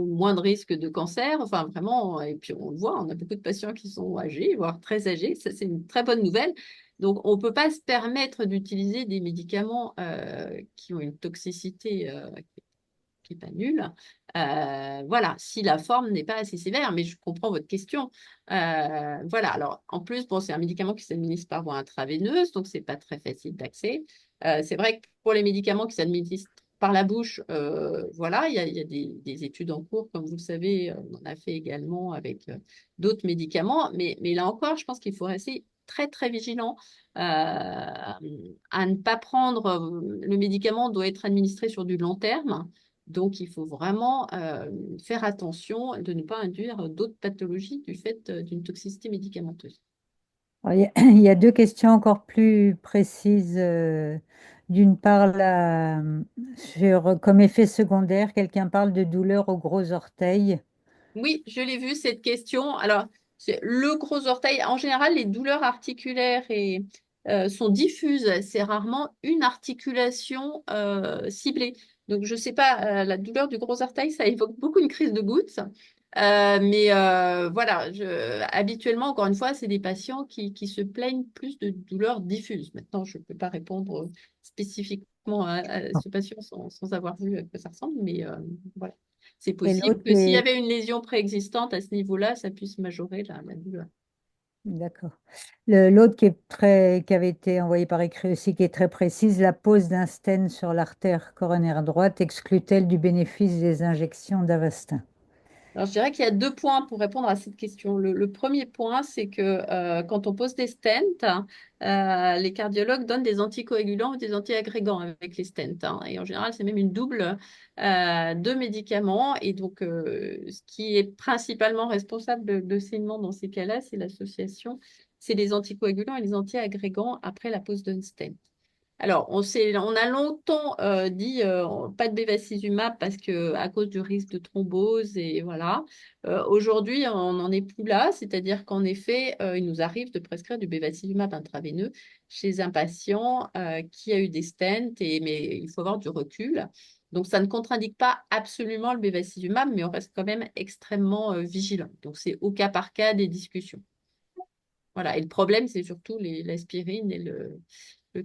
moins de risque de cancer. Enfin, vraiment, et puis on le voit, on a beaucoup de patients qui sont âgés, voire très âgés. Ça, c'est une très bonne nouvelle. Donc, on ne peut pas se permettre d'utiliser des médicaments qui ont une toxicité qui n'est pas nulle. Voilà, si la forme n'est pas assez sévère, mais je comprends votre question. Voilà, alors en plus, bon, c'est un médicament qui s'administre par voie intraveineuse, donc c'est pas très facile d'accès. C'est vrai que pour les médicaments qui s'administrent par la bouche, voilà, il y a des études en cours, comme vous le savez, on en a fait également avec d'autres médicaments, mais là encore, je pense qu'il faut rester très très vigilant à ne pas prendre. Le médicament doit être administré sur du long terme. Donc, il faut vraiment faire attention de ne pas induire d'autres pathologies du fait d'une toxicité médicamenteuse. Alors, il y a deux questions encore plus précises. D'une part, comme effet secondaire, quelqu'un parle de douleur au gros orteil. Oui, je l'ai vu cette question. Alors, c'est le gros orteil, en général, les douleurs articulaires sont diffuses. C'est rarement une articulation ciblée. Donc, je ne sais pas, la douleur du gros orteil, ça évoque beaucoup une crise de gouttes. Mais voilà, habituellement, encore une fois, c'est des patients qui se plaignent plus de douleurs diffuses. Maintenant, je ne peux pas répondre spécifiquement à ce patient sans avoir vu à quoi ça ressemble, mais voilà. C'est Et possible l'autre que s'il y est... avait une lésion préexistante à ce niveau-là, ça puisse majorer la douleur. D'accord. L'autre qui avait été envoyé par écrit aussi, qui est très précise, la pose d'un stent sur l'artère coronaire droite exclut-elle du bénéfice des injections d'Avastin? Alors, je dirais qu'il y a deux points pour répondre à cette question. Le premier point, c'est que quand on pose des stents, les cardiologues donnent des anticoagulants ou des antiagrégants avec les stents, hein. Et en général, c'est même une double de médicaments. Et donc, ce qui est principalement responsable de saignement dans ces cas-là, c'est l'association, c'est les anticoagulants et les antiagrégants après la pose d'un stent. Alors, on a longtemps dit pas de bevacizumab parce que à cause du risque de thrombose et voilà. Aujourd'hui, on n'en est plus là, c'est-à-dire qu'en effet, il nous arrive de prescrire du bevacizumab intraveineux chez un patient qui a eu des stents, mais il faut avoir du recul. Donc, ça ne contre-indique pas absolument le bevacizumab, mais on reste quand même extrêmement vigilant. Donc, c'est au cas par cas des discussions. Voilà. Et le problème, c'est surtout l'aspirine et le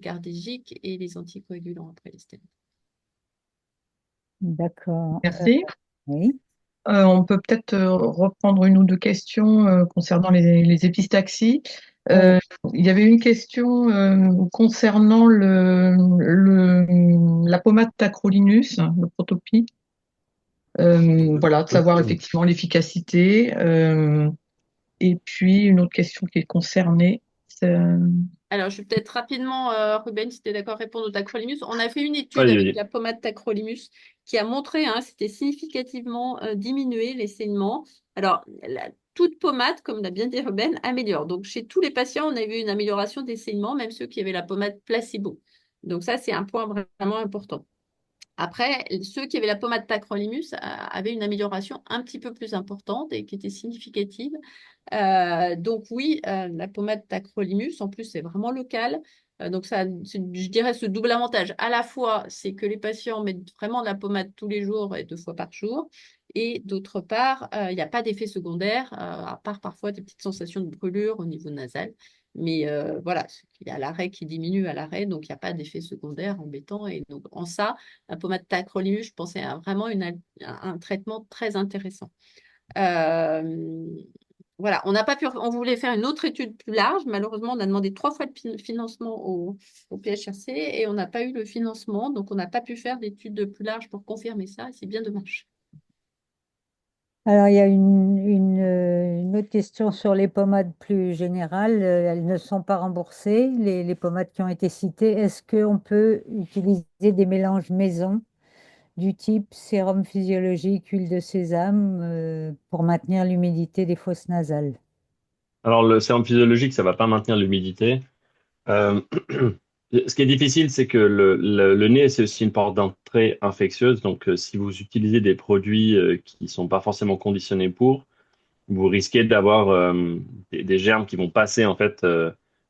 cardégique et les anticoagulants après les stents. D'accord. Merci. Oui. On peut peut-être reprendre une ou deux questions concernant les épistaxies. Oui. Il y avait une question concernant la pommade tacrolimus, le Protopie. Voilà, de savoir effectivement l'efficacité. Et puis une autre question qui est concernée. Alors, je vais peut-être rapidement, Ruben, si tu es d'accord, répondre au tacrolimus. On a fait une étude Vas-y, avec vas-y. la pommade tacrolimus qui a montré, hein, c'était significativement diminué les saignements. Alors, toute pommade, comme l'a bien dit Ruben, améliore. Donc, chez tous les patients, on a vu une amélioration des saignements, même ceux qui avaient la pommade placebo. Donc, ça, c'est un point vraiment important. Après, ceux qui avaient la pommade tacrolimus avaient une amélioration un petit peu plus importante et qui était significative. Donc oui, la pommade tacrolimus, en plus, c'est vraiment local. Donc ça, je dirais ce double avantage. À la fois, c'est que les patients mettent vraiment de la pommade tous les jours et 2 fois par jour. Et d'autre part, il n'y a pas d'effet secondaire, à part parfois des petites sensations de brûlure au niveau nasal. Mais voilà, il y a l'arrêt qui diminue à l'arrêt, donc il n'y a pas d'effet secondaire embêtant. Et donc en ça, la pommade tacrolimus, je pensais à vraiment un traitement très intéressant. Euh, voilà, on n'a pas pu, on voulait faire une autre étude plus large. Malheureusement, on a demandé 3 fois de financement au PHRC et on n'a pas eu le financement. Donc, on n'a pas pu faire d'études plus larges pour confirmer ça. C'est bien dommage. Alors, il y a une autre question sur les pommades plus générales. Elles ne sont pas remboursées, les pommades qui ont été citées. Est-ce qu'on peut utiliser des mélanges maison du type sérum physiologique, huile de sésame, pour maintenir l'humidité des fosses nasales? Alors, le sérum physiologique, ça va pas maintenir l'humidité. Euh, Ce qui est difficile, c'est que le nez, c'est aussi une porte d'entrée infectieuse. Donc, si vous utilisez des produits qui sont pas forcément conditionnés pour, vous risquez d'avoir des germes qui vont passer en fait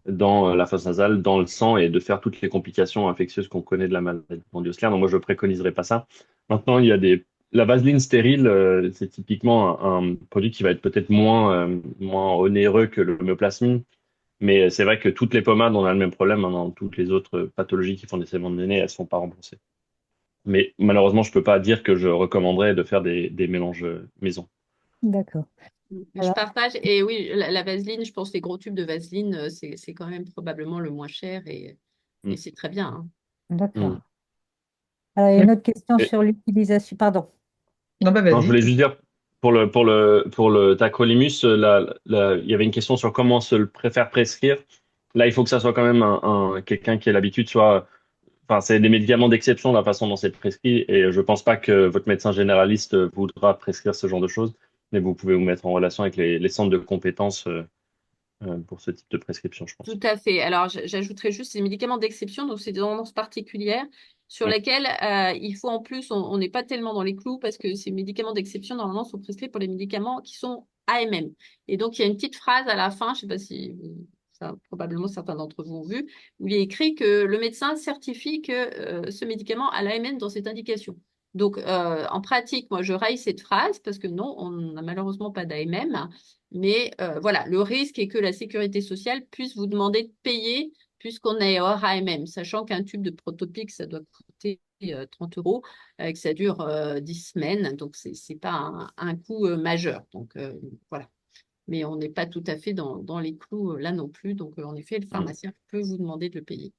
dans la fosse nasale, dans le sang et de faire toutes les complications infectieuses qu'on connaît de la maladie mondiale. Donc moi, je préconiserais pas ça. Maintenant, la vaseline stérile, c'est typiquement un produit qui va être peut-être moins onéreux que le homéoplasmine. Mais c'est vrai que toutes les pommades, on a le même problème, hein, dans toutes les autres pathologies qui font des saignements de nez, elles sont pas remboursées. Mais malheureusement, je peux pas dire que je recommanderais de faire des mélanges maison. D'accord. Je Alors, partage. Et oui, la vaseline, je pense que les gros tubes de vaseline, c'est quand même probablement le moins cher et Mm. c'est très bien, hein. Mm. d'accord. Alors, il y a une autre question Et- sur l'utilisation. Pardon. Non, bah non, je vas-y. voulais juste dire, pour le tacrolimus, il y avait une question sur comment se le préfère prescrire. Là, il faut que ça soit quand même quelqu'un qui ait l'habitude, enfin, c'est des médicaments d'exception, la façon dont c'est prescrit, et je pense pas que votre médecin généraliste voudra prescrire ce genre de choses, mais vous pouvez vous mettre en relation avec les centres de compétences pour ce type de prescription, je Tout pense. à fait. Alors, j'ajouterais juste ces médicaments d'exception, donc c'est des tendances particulières sur Mm. lesquelles il faut en plus, on n'est pas tellement dans les clous parce que ces médicaments d'exception, normalement, sont prescrits pour les médicaments qui sont AMM. Et donc, il y a une petite phrase à la fin, je ne sais pas si ça, probablement certains d'entre vous ont vu, où il est écrit que le médecin certifie que ce médicament a l'AMM dans cette indication. Donc, en pratique, moi, je raille cette phrase parce que non, on n'a malheureusement pas d'AMM. Mais voilà, le risque est que la sécurité sociale puisse vous demander de payer puisqu'on est hors AMM, sachant qu'un tube de Protopic, ça doit coûter 30 euros, que ça dure 10 semaines, donc c'est pas un coût majeur. Donc voilà. Mais on n'est pas tout à fait dans les clous là non plus. Donc en effet, le Mm. pharmacien peut vous demander de le payer.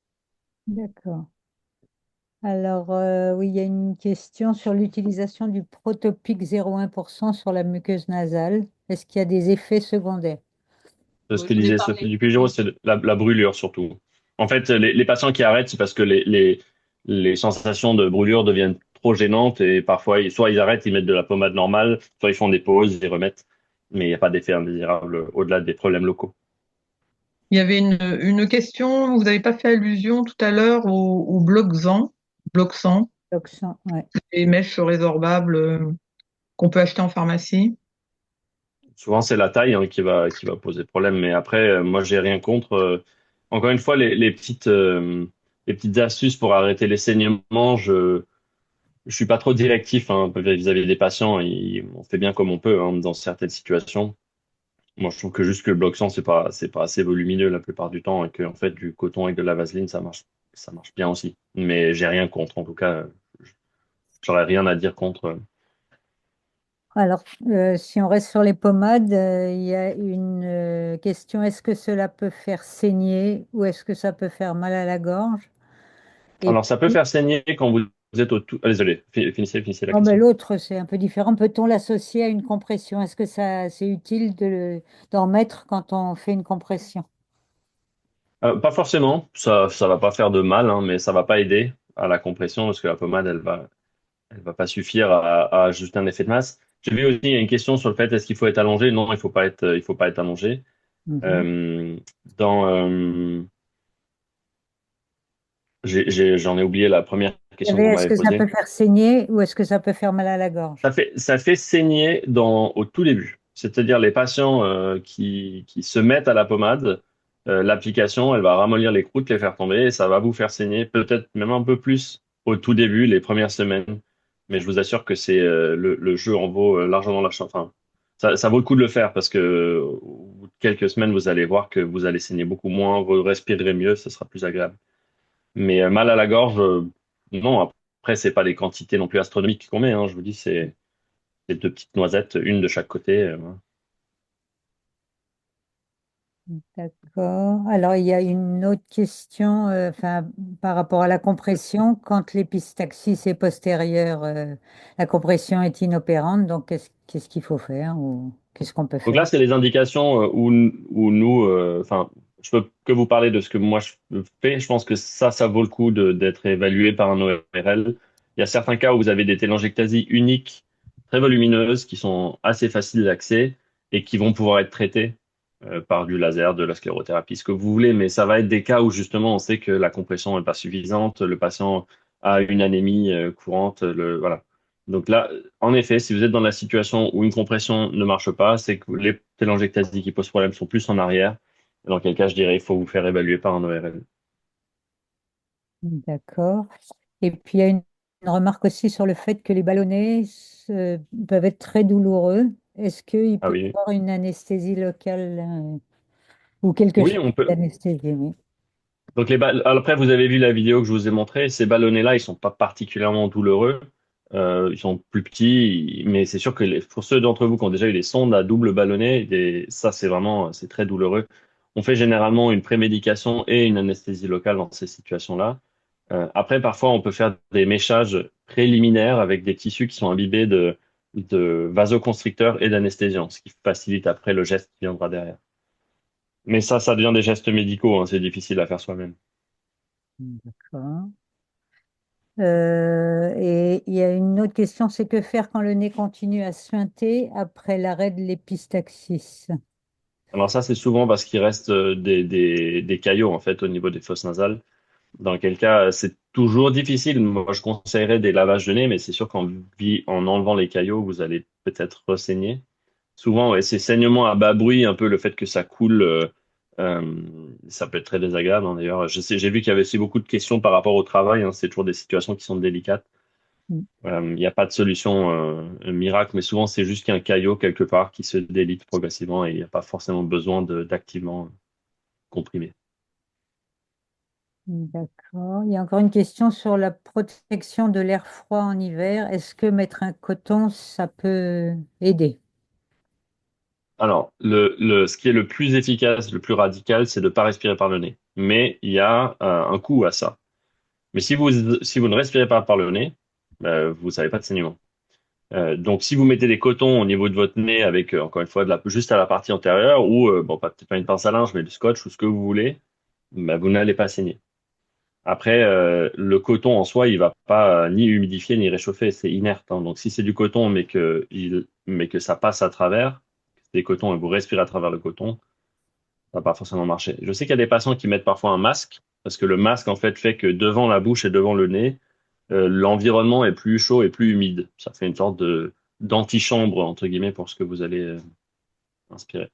D'accord. Alors, oui, il y a une question sur l'utilisation du Protopic 0,1% sur la muqueuse nasale. Est-ce qu'il y a des effets secondaires? Ce Bon, que j'en ai disait Sophie parlé. Dupuyro, c'est la brûlure surtout. En fait, les patients qui arrêtent, c'est parce que les sensations de brûlure deviennent trop gênantes et parfois, soit ils arrêtent, ils mettent de la pommade normale, soit ils font des pauses, ils remettent. Mais il n'y a pas d'effet indésirable au-delà des problèmes locaux. Il y avait une question, vous n'avez pas fait allusion tout à l'heure au Bloxan, Toxin, ouais. les mèches résorbables qu'on peut acheter en pharmacie. Souvent, c'est la taille, hein, qui va poser problème. Mais après, moi, j'ai rien contre. Encore une fois, les petites astuces pour arrêter les saignements, je suis pas trop directif, hein, vis-à-vis des patients. On fait bien comme on peut, hein, dans certaines situations. Moi, je trouve que juste que le Bloxan, c'est pas assez volumineux la plupart du temps et que, en fait, du coton avec de la vaseline, ça marche bien aussi. Mais j'ai rien contre. En tout cas, j'aurais rien à dire contre. Alors, si on reste sur les pommades, il y a une question, est-ce que cela peut faire saigner ou est-ce que ça peut faire mal à la gorge? Et Alors, ça peut puis, faire saigner quand vous êtes au tout. Ah, désolé, finissez la oh, mais question. l'autre, c'est un peu différent. Peut-on l'associer à une compression? Est-ce que c'est utile d'en mettre quand on fait une compression? Pas forcément, ça va pas faire de mal, hein, mais ça va pas aider à la compression parce que la pommade, elle va pas suffire à ajouter un effet de masse. J'ai vu aussi, il y a une question sur le fait, est-ce qu'il faut être allongé? Non, il faut pas être allongé. Mhm. Euh, dans, j'en ai oublié la première Il y question que avait, vous est-ce m'avez que ça peut posée. faire saigner ou est-ce que ça peut faire mal à la gorge? Ça fait saigner au tout début. C'est-à-dire les patients qui se mettent à la pommade, l'application, elle va ramollir les croûtes, les faire tomber et ça va vous faire saigner peut-être même un peu plus au tout début, les premières semaines. Mais je vous assure que le jeu en vaut largement la chandelle. Enfin, ça vaut le coup de le faire parce que au bout de quelques semaines, vous allez voir que vous allez saigner beaucoup moins, vous respirerez mieux, ce sera plus agréable. Mais mal à la gorge, non. Après, c'est pas les quantités non plus astronomiques qu'on met, hein. Je vous dis, c'est deux petites noisettes, une de chaque côté. Voilà. D'accord. Alors, il y a une autre question enfin, par rapport à la compression. Quand l'épistaxis est postérieure, la compression est inopérante. Donc, qu'est-ce qu'il faut faire ou qu'est-ce qu'on peut Donc faire? là, c'est les indications où nous, enfin, je peux que vous parler de ce que moi je fais. Je pense que ça vaut le coup d'être évalué par un ORL. Il y a certains cas où vous avez des télangiectasies uniques, très volumineuses, qui sont assez faciles d'accès et qui vont pouvoir être traitées par du laser, de la sclérothérapie, ce que vous voulez. Mais ça va être des cas où justement on sait que la compression n'est pas suffisante, le patient a une anémie courante, voilà. Donc là, en effet, si vous êtes dans la situation où une compression ne marche pas, c'est que les télangiectasies qui posent problème sont plus en arrière. Dans quel cas, je dirais, il faut vous faire évaluer par un ORL. D'accord. Et puis, il y a une remarque aussi sur le fait que les ballonnets peuvent être très douloureux. Est-ce qu'il Ah peut y oui. avoir une anesthésie locale ou quelque Oui, chose on peut. d'anesthésie? Oui. Donc après, vous avez vu la vidéo que je vous ai montrée. Ces ballonnets-là, ils sont pas particulièrement douloureux. Ils sont plus petits, mais c'est sûr que pour ceux d'entre vous qui ont déjà eu des sondes à double ballonnet, ça c'est vraiment, c'est très douloureux. On fait généralement une prémédication et une anesthésie locale dans ces situations-là. Après, parfois, on peut faire des méchages préliminaires avec des tissus qui sont imbibés de vasoconstricteurs et d'anesthésiants, ce qui facilite après le geste qui viendra derrière. Mais ça devient des gestes médicaux, hein, c'est difficile à faire soi-même. D'accord. Et il y a une autre question, c'est que faire quand le nez continue à suinter après l'arrêt de l'épistaxis? Alors ça, c'est souvent parce qu'il reste des caillots en fait au niveau des fosses nasales. Dans quel cas, c'est toujours difficile. Moi, je conseillerais des lavages de nez, mais c'est sûr en enlevant les caillots, vous allez peut-être ressaigner. Souvent, ouais, ces saignements à bas bruit, un peu le fait que ça coule, ça peut être très désagréable, hein, d'ailleurs. J'ai vu qu'il y avait aussi beaucoup de questions par rapport au travail, hein. C'est toujours des situations qui sont délicates. Mm. Il n'y a pas de solution miracle, mais souvent c'est juste qu'un caillot quelque part qui se délite progressivement et il n'y a pas forcément besoin d'activement comprimer. D'accord. Il y a encore une question sur la protection de l'air froid en hiver. Est-ce que mettre un coton, ça peut aider? Alors, ce qui est le plus efficace, le plus radical, c'est de ne pas respirer par le nez. Mais il y a un coût à ça. Mais si vous ne respirez pas par le nez, vous n'avez pas de saignement. Donc, si vous mettez des cotons au niveau de votre nez avec, encore une fois, juste à la partie antérieure ou, bon, peut-être pas une pince à linge, mais du scotch ou ce que vous voulez, vous n'allez pas saigner. Après, le coton en soi, il va pas ni humidifier ni réchauffer, c'est inerte, hein. Donc, si c'est du coton, mais que ça passe à travers, c'est des cotons et vous respirez à travers le coton, ça va pas forcément marcher. Je sais qu'il y a des patients qui mettent parfois un masque, parce que le masque, en fait que devant la bouche et devant le nez, l'environnement est plus chaud et plus humide. Ça fait une sorte d'antichambre, entre guillemets, pour ce que vous allez inspirer.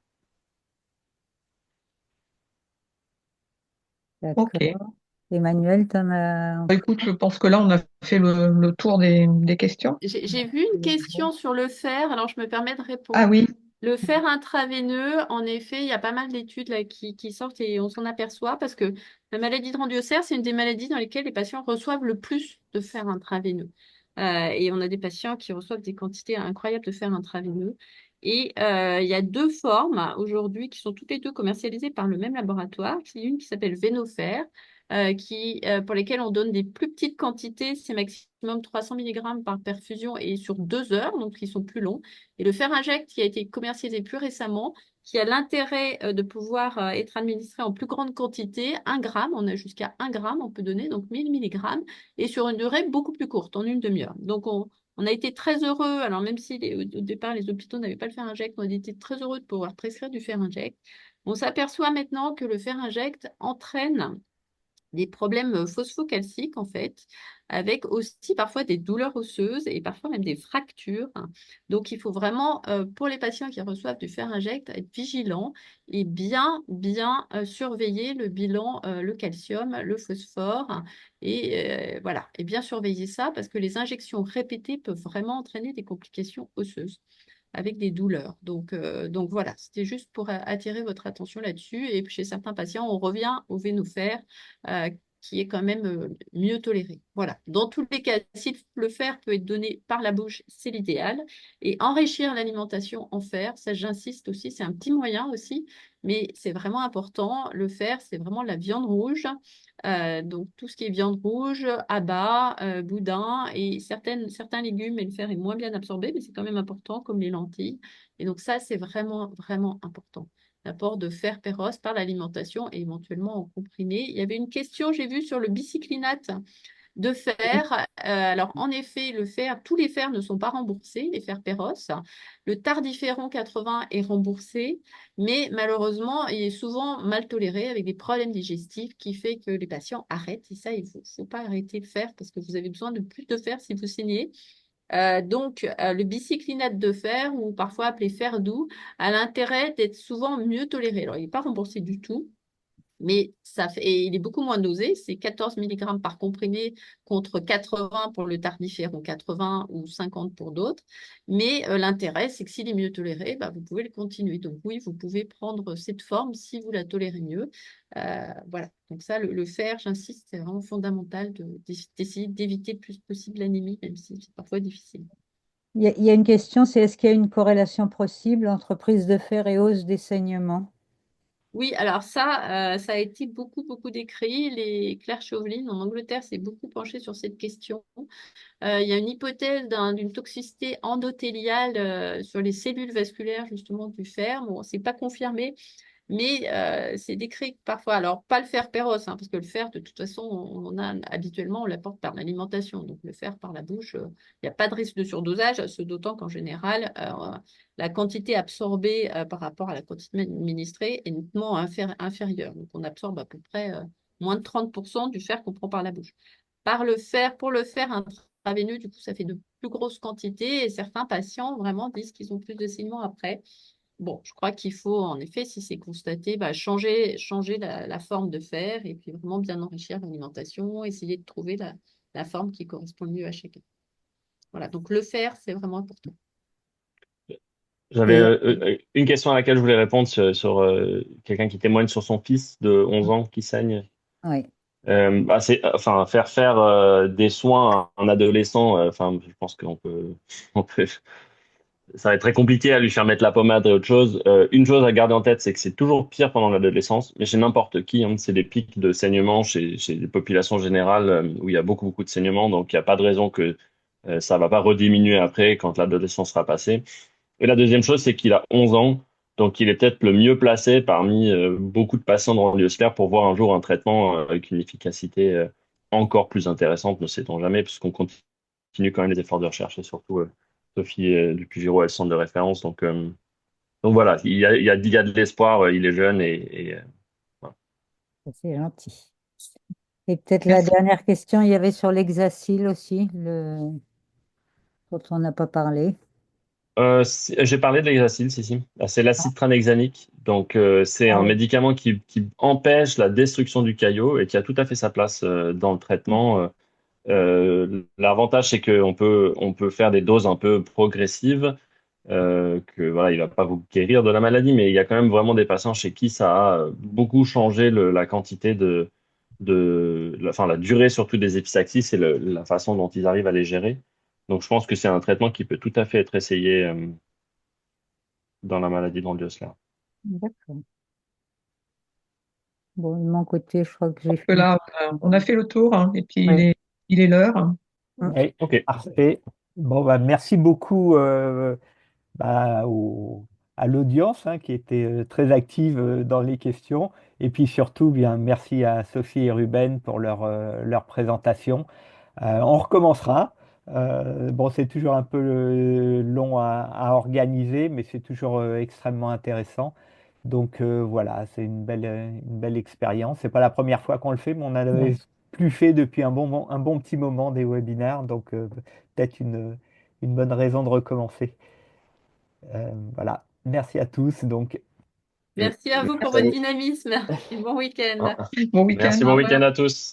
Ok. D'accord. Emmanuel, tu en as... Écoute, je pense que là, on a fait le tour des questions. J'ai vu une question sur le fer, alors je me permets de Ah répondre. oui, Le fer intraveineux, en effet, il y a pas mal d'études là qui sortent et on s'en aperçoit parce que la maladie de Rendu-Osser, c'est une des maladies dans lesquelles les patients reçoivent le plus de fer intraveineux. Et on a des patients qui reçoivent des quantités incroyables de fer intraveineux. Et il y a deux formes aujourd'hui qui sont toutes les deux commercialisées par le même laboratoire. C'est une qui s'appelle Venofer, pour lesquelles on donne des plus petites quantités, c'est maximum 300 mg par perfusion et sur 2 heures, donc ils sont plus longs. Et le fer inject qui a été commercialisé plus récemment, qui a l'intérêt de pouvoir être administré en plus grande quantité, 1 gramme, on a jusqu'à 1 gramme, on peut donner, donc 1000 mg, et sur une durée beaucoup plus courte, en une demi-heure. Donc on a été très heureux, alors même si au départ les hôpitaux n'avaient pas le fer inject, on a été très heureux de pouvoir prescrire du fer inject. On s'aperçoit maintenant que le fer inject entraîne des problèmes phosphocalciques en fait, avec aussi parfois des douleurs osseuses et parfois même des fractures. Donc il faut vraiment, pour les patients qui reçoivent du fer inject, être vigilant et bien surveiller le bilan, le calcium, le phosphore, et voilà, et bien surveiller ça parce que les injections répétées peuvent vraiment entraîner des complications osseuses avec des douleurs. Donc voilà, c'était juste pour attirer votre attention là-dessus. Et chez certains patients, on revient au Venofer, euh, qui est quand même mieux toléré. Voilà. Dans tous les cas, si le fer peut être donné par la bouche, c'est l'idéal. Et enrichir l'alimentation en fer, ça j'insiste aussi, c'est un petit moyen aussi, mais c'est vraiment important. Le fer, c'est vraiment la viande rouge. Donc tout ce qui est viande rouge, abats, boudin et certains légumes, et le fer est moins bien absorbé, mais c'est quand même important, comme les lentilles. Et donc ça, c'est vraiment, vraiment important. L'apport de fer perros par l'alimentation et éventuellement en comprimé. Il y avait une question, j'ai vu, sur le bicyclinate de fer. Alors, en effet, le fer, tous les fers ne sont pas remboursés, les fers Perros. Le tardiféron 80 est remboursé, mais malheureusement, il est souvent mal toléré avec des problèmes digestifs qui fait que les patients arrêtent. Et ça, il ne faut pas arrêter le fer parce que vous avez besoin de plus de fer si vous saignez. Donc, le bicyclinate de fer, ou parfois appelé fer doux, a l'intérêt d'être souvent mieux toléré. Alors, il n'est pas remboursé du tout, mais et il est beaucoup moins dosé, c'est 14 mg par comprimé contre 80 pour le tardiféron 80 ou 50 pour d'autres. Mais l'intérêt, c'est que s'il est mieux toléré, bah, vous pouvez le continuer. Donc oui, vous pouvez prendre cette forme si vous la tolérez mieux. Voilà, donc ça, le fer, j'insiste, c'est vraiment fondamental d'essayer d'éviter le plus possible l'anémie, même si c'est parfois difficile. Il y a une question, c'est est-ce qu'il y a une corrélation possible entre prise de fer et hausse des saignements? Oui, alors ça a été beaucoup, beaucoup décrit. Claire Chauveline en Angleterre s'est beaucoup penchée sur cette question. Il y a une hypothèse d'une toxicité endothéliale sur les cellules vasculaires justement du fer. Bon, c'est pas confirmé, mais c'est décrit parfois. Alors, pas le fer perros, hein, parce que le fer, de toute façon, on a habituellement, on l'apporte par l'alimentation. Donc, le fer par la bouche, il n'y a pas de risque de surdosage, ce d'autant qu'en général, la quantité absorbée par rapport à la quantité administrée est nettement inférieure. Donc, on absorbe à peu près moins de 30% du fer qu'on prend par la bouche. Pour le fer intraveineux, du coup, ça fait de plus grosses quantités et certains patients vraiment disent qu'ils ont plus de saignements après. Bon, je crois qu'il faut, en effet, si c'est constaté, bah, changer la forme de fer et puis vraiment bien enrichir l'alimentation, essayer de trouver la forme qui correspond le mieux à chacun. Voilà, donc le fer, c'est vraiment important. J'avais Et une question à laquelle je voulais répondre sur, quelqu'un qui témoigne sur son fils de 11 ans qui saigne. oui, Enfin, faire des soins à un adolescent, enfin, je pense on peut, ça va être très compliqué à lui faire mettre la pommade et autre chose. Une chose à garder en tête, c'est que c'est toujours pire pendant l'adolescence, mais chez n'importe qui, hein, c'est des pics de saignement chez les populations générales où il y a beaucoup, beaucoup de saignements, donc il n'y a pas de raison que ça va pas rediminuer après quand l'adolescence sera passée. Et la deuxième chose, c'est qu'il a 11 ans, donc il est peut-être le mieux placé parmi beaucoup de patients dans l'ostéopathe pour voir un jour un traitement avec une efficacité encore plus intéressante, ne sait-on jamais, puisqu'on continue quand même les efforts de recherche et surtout Sophie Dupugiro est le centre de référence. Donc voilà, il y a de l'espoir, il est jeune voilà. c'est gentil. Et peut-être la Merci. dernière question, il y avait sur l'hexacil aussi, dont on n'a pas parlé. J'ai parlé de l'hexacil, si, si. Ah, c'est Ah, l'acide tranexamique. Donc, c'est ah un oui, médicament qui empêche la destruction du caillot et qui a tout à fait sa place dans le traitement. L'avantage, c'est on peut faire des doses un peu progressives, que voilà, il va pas vous guérir de la maladie, mais il y a quand même vraiment des patients chez qui ça a beaucoup changé la quantité enfin, la durée surtout des épistaxis et la façon dont ils arrivent à les gérer. Donc, je pense que c'est un traitement qui peut tout à fait être essayé dans la maladie de Ranvier-Slers. d'accord. Bon, de mon côté, je crois que j'ai Que fini. là, on a fait le tour, hein, et puis Oui. il est l'heure. Mm. Oui, Ok. parfait. Bon, bah, merci beaucoup bah, à l'audience hein, qui était très active dans les questions. Et puis surtout, bien, merci à Sophie et Ruben pour leur présentation. On recommencera. Bon, c'est toujours un peu long à organiser, mais c'est toujours extrêmement intéressant. Donc voilà, c'est une belle expérience. C'est pas la première fois qu'on le fait, mais on n'avait Ouais. plus fait depuis un bon petit moment des webinaires, donc peut-être une bonne raison de recommencer. Voilà, merci à tous. Donc, Merci à vous pour Merci à votre vous. dynamisme et bon week-end. Bon week-end. Merci, Au bon week-end revoir. à tous.